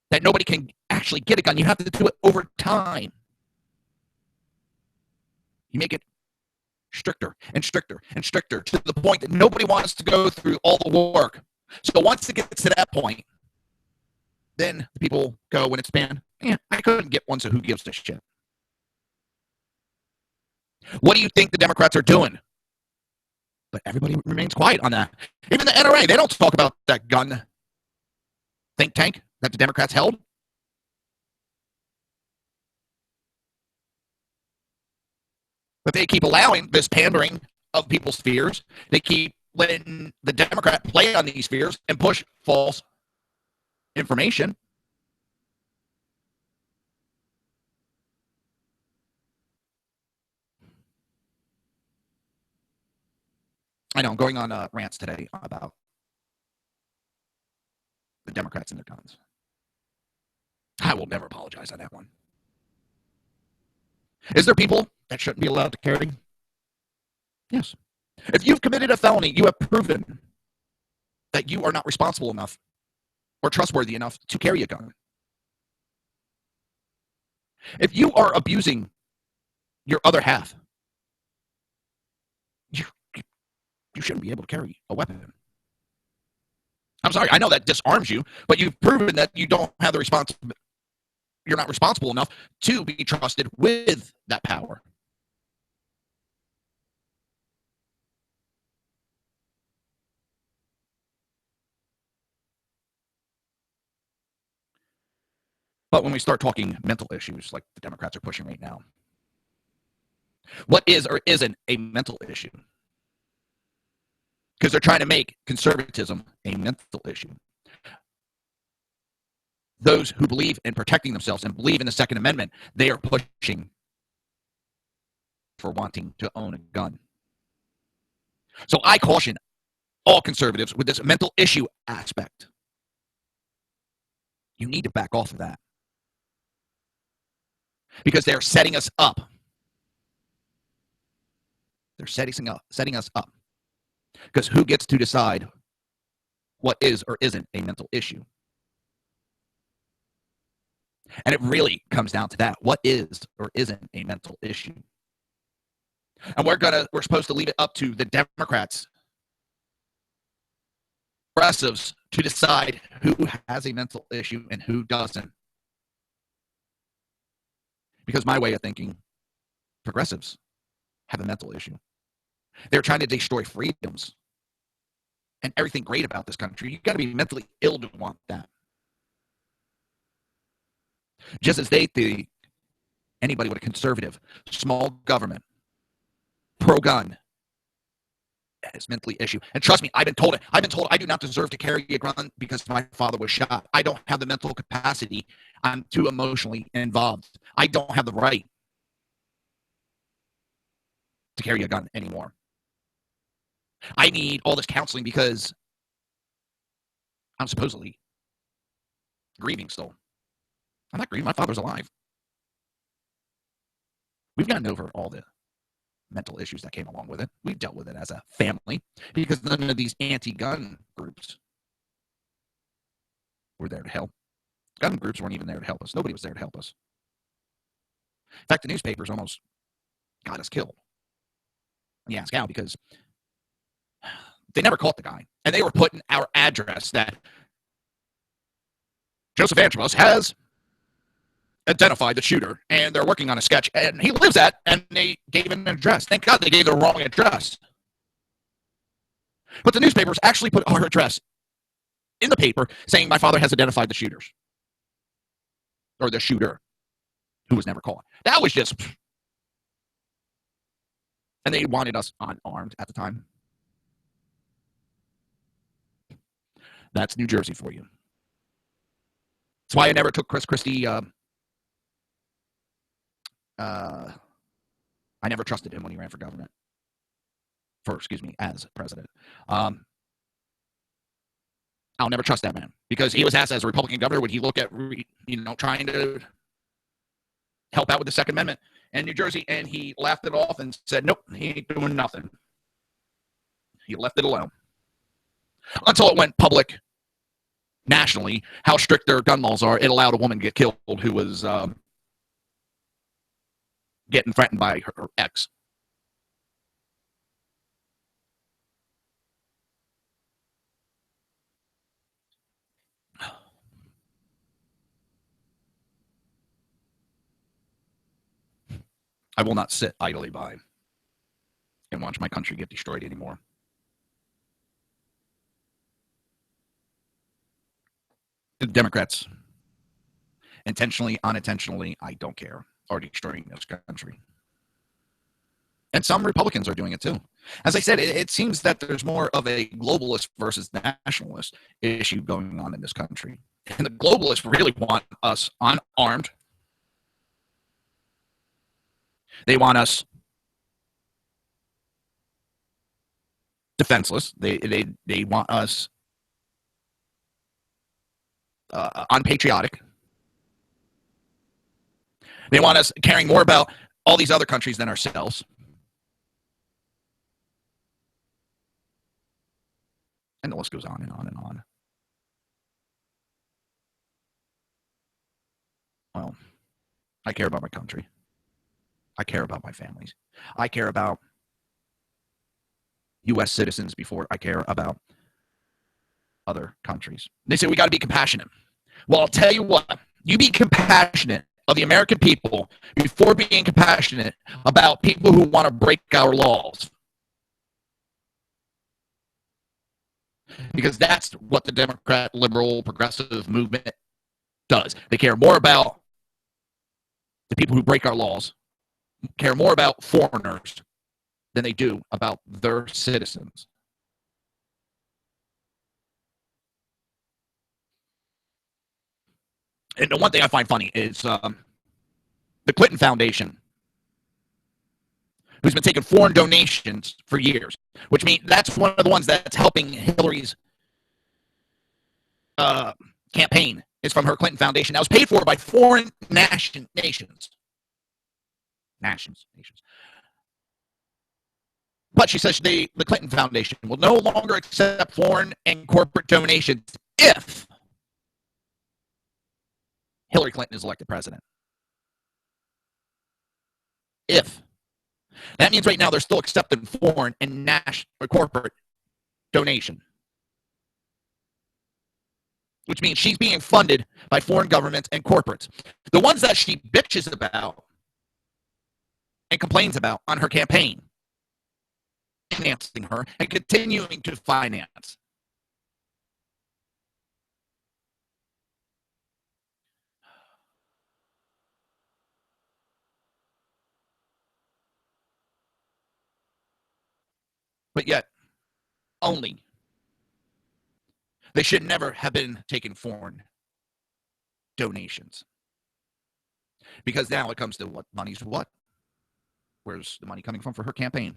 that nobody can actually get a gun. You have to do it over time. You make it stricter and stricter and stricter to the point that nobody wants to go through all the work. So once it gets to that point, then the people go, when it's banned, I couldn't get one, so who gives a shit? What do you think the Democrats are doing? But everybody remains quiet on that. Even the NRA, they don't talk about that gun think tank that the Democrats held. But they keep allowing this pandering of people's fears. They keep letting the Democrat play on these fears and push false information. I know I'm going on rants today about the Democrats and their guns. I will never apologize on that one. Is there people that shouldn't be allowed to carry? Yes. If you've committed a felony, you have proven that you are not responsible enough or trustworthy enough to carry a gun. If you are abusing your other half, you shouldn't be able to carry a weapon. I'm sorry, I know that disarms you, but you've proven that you don't have the responsibility. You're not responsible enough to be trusted with that power. But when we start talking mental issues like the Democrats are pushing right now, what is or isn't a mental issue? Because they're trying to make conservatism a mental issue. Those who believe in protecting themselves and believe in the Second Amendment, they are pushing for wanting to own a gun. So I caution all conservatives with this mental issue aspect. You need to back off of that. Because they're setting us up. They're setting us up. Because who gets to decide what is or isn't a mental issue? And it really comes down to that. What is or isn't a mental issue? And we're supposed to leave it up to the Democrats, progressives, to decide who has a mental issue and who doesn't. Because my way of thinking, progressives have a mental issue. They're trying to destroy freedoms and everything great about this country. You've got to be mentally ill to want that. Just as they think anybody with a conservative, small government, pro-gun, is mentally issue. And trust me, I've been told I do not deserve to carry a gun because my father was shot. I don't have the mental capacity. I'm too emotionally involved. I don't have the right to carry a gun anymore. I need all this counseling because I'm supposedly grieving still. I'm not grieving. My father's alive. We've gotten over all the mental issues that came along with it. We've dealt with it as a family because none of these anti-gun groups were there to help. Gun groups weren't even there to help us. Nobody was there to help us. In fact, the newspapers almost got us killed. And you ask how, because they never caught the guy. And they were putting our address that Joseph Angelos has identified the shooter, and they're working on a sketch, and he lives at, and they gave him an address. Thank God they gave the wrong address. But the newspapers actually put our address in the paper saying my father has identified the shooters. Or the shooter, who was never caught. That was just... And they wanted us unarmed at the time. That's New Jersey for you. That's why I never took Chris Christie. I never trusted him when he ran for government. As president. I'll never trust that man because he was asked as a Republican governor, would he look at, trying to help out with the Second Amendment in New Jersey, and he laughed it off and said, nope, he ain't doing nothing. He left it alone. Until it went public nationally, how strict their gun laws are, it allowed a woman to get killed who was getting threatened by her ex. I will not sit idly by and watch my country get destroyed anymore. The Democrats, intentionally, unintentionally, I don't care, are destroying this country. And some Republicans are doing it too. As I said, it seems that there's more of a globalist versus nationalist issue going on in this country. And the globalists really want us unarmed. They want us defenseless. They want us unpatriotic. They want us caring more about all these other countries than ourselves. And the list goes on and on and on. Well, I care about my country. I care about my families. I care about U.S. citizens before I care about other countries. They say we got to be compassionate. Well, I'll tell you what. You be compassionate of the American people before being compassionate about people who want to break our laws. Because that's what the Democrat, liberal, progressive movement does. They care more about the people who break our laws, care more about foreigners than they do about their citizens. And the one thing I find funny is the Clinton Foundation, who's been taking foreign donations for years, which means that's one of the ones that's helping Hillary's campaign, is from her Clinton Foundation. That was paid for by foreign nations. But she says the Clinton Foundation will no longer accept foreign and corporate donations if Hillary Clinton is elected president. If. That means right now they're still accepting foreign and national or corporate donation. Which means she's being funded by foreign governments and corporates. The ones that she bitches about and complains about on her campaign, financing her and continuing to finance. But yet, only. They should never have been taking foreign donations. Because now it comes to what money's what? Where's the money coming from for her campaign?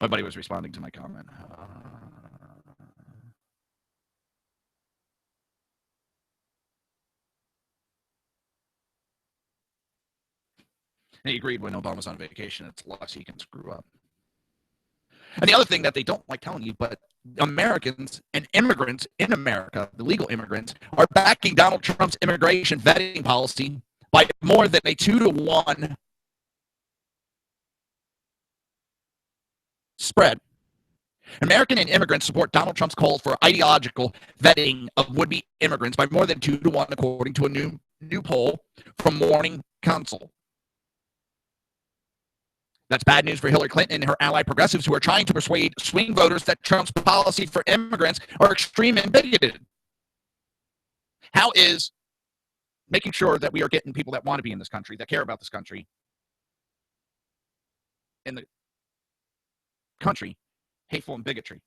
My buddy was responding to my comment. And he agreed when Obama's on vacation, it's less he can screw up. And the other thing that they don't like telling you, but Americans and immigrants in America, the legal immigrants, are backing Donald Trump's immigration vetting policy by more than a 2-to-1 spread. American and immigrants support Donald Trump's calls for ideological vetting of would-be immigrants by more than 2-to-1, according to a new poll from Morning Consult. That's bad news for Hillary Clinton and her ally progressives who are trying to persuade swing voters that Trump's policy for immigrants are extreme and bigoted. How is making sure that we are getting people that want to be in this country, that care about this country, in the country, hateful and bigotry?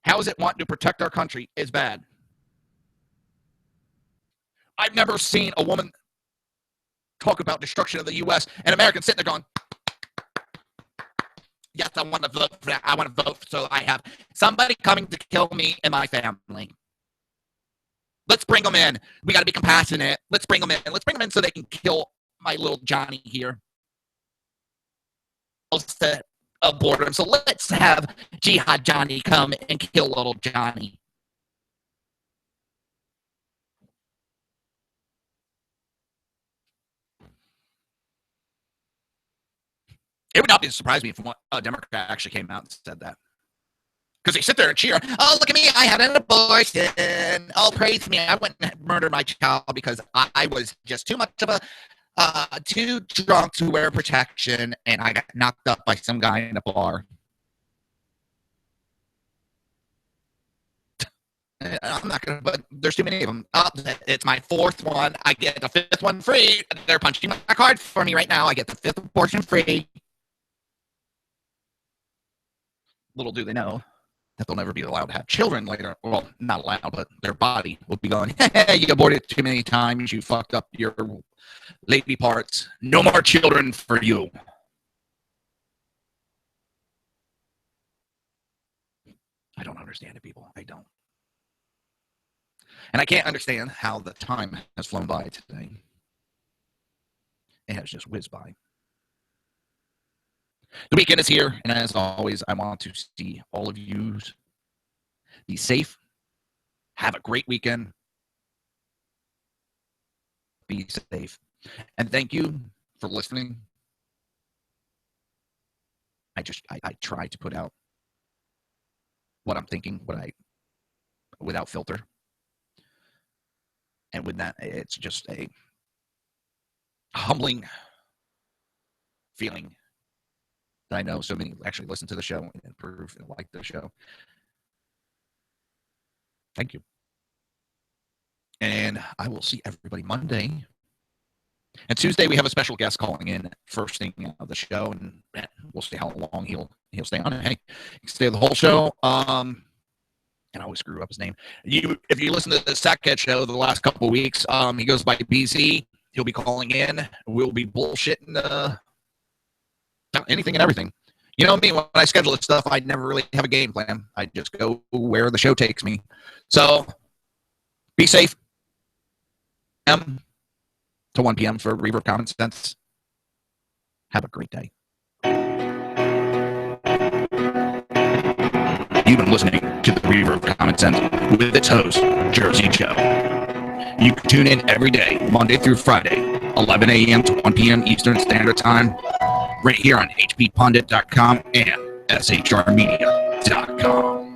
How is it wanting to protect our country is bad? I've never seen a woman talk about destruction of the U.S. and Americans sitting there going, yes, I want to vote for that. I want to vote so I have somebody coming to kill me and my family. Let's bring them in. We got to be compassionate. Let's bring them in. Let's bring them in so they can kill my little Johnny here. Of boredom. So let's have Jihad Johnny come and kill little Johnny. It would not be surprise me if a Democrat actually came out and said that. Because they sit there and cheer. Oh, look at me. I had an abortion. Oh, praise me. I went and murdered my child because I was just too much of a, too drunk to wear protection, and I got knocked up by some guy in a bar. I'm not going to, but there's too many of them. Oh, it's my fourth one. I get the fifth one free. They're punching my card for me right now. I get the fifth abortion free. Little do they know that they'll never be allowed to have children later. Well, not allowed, but their body will be going, hey, you aborted too many times. You fucked up your lady parts. No more children for you. I don't understand it, people. I don't. And I can't understand how the time has flown by today. It has just whizzed by. The weekend is here, and as always, I want to see all of you be safe. Have a great weekend. Be safe. And thank you for listening. I try to put out what I'm thinking, without filter. And with that, it's just a humbling feeling. I know so many actually listen to the show and improve and like the show. Thank you. And I will see everybody Monday. And Tuesday we have a special guest calling in first thing of the show, and we'll see how long he'll stay on. Hey, he can stay the whole show. And I always screw up his name. If you listen to the Sackhead show the last couple of weeks, he goes by BZ. He'll be calling in. We'll be bullshitting anything and everything. You know me, when I schedule this stuff, I never really have a game plan. I just go where the show takes me. So be safe. To 1 p.m. for Reaver of Common Sense. Have a great day. You've been listening to the Reaver of Common Sense with its host, Jersey Joe. You can tune in every day, Monday through Friday, 11 a.m. to 1 p.m. Eastern Standard Time, right here on hppundit.com and shrmedia.com.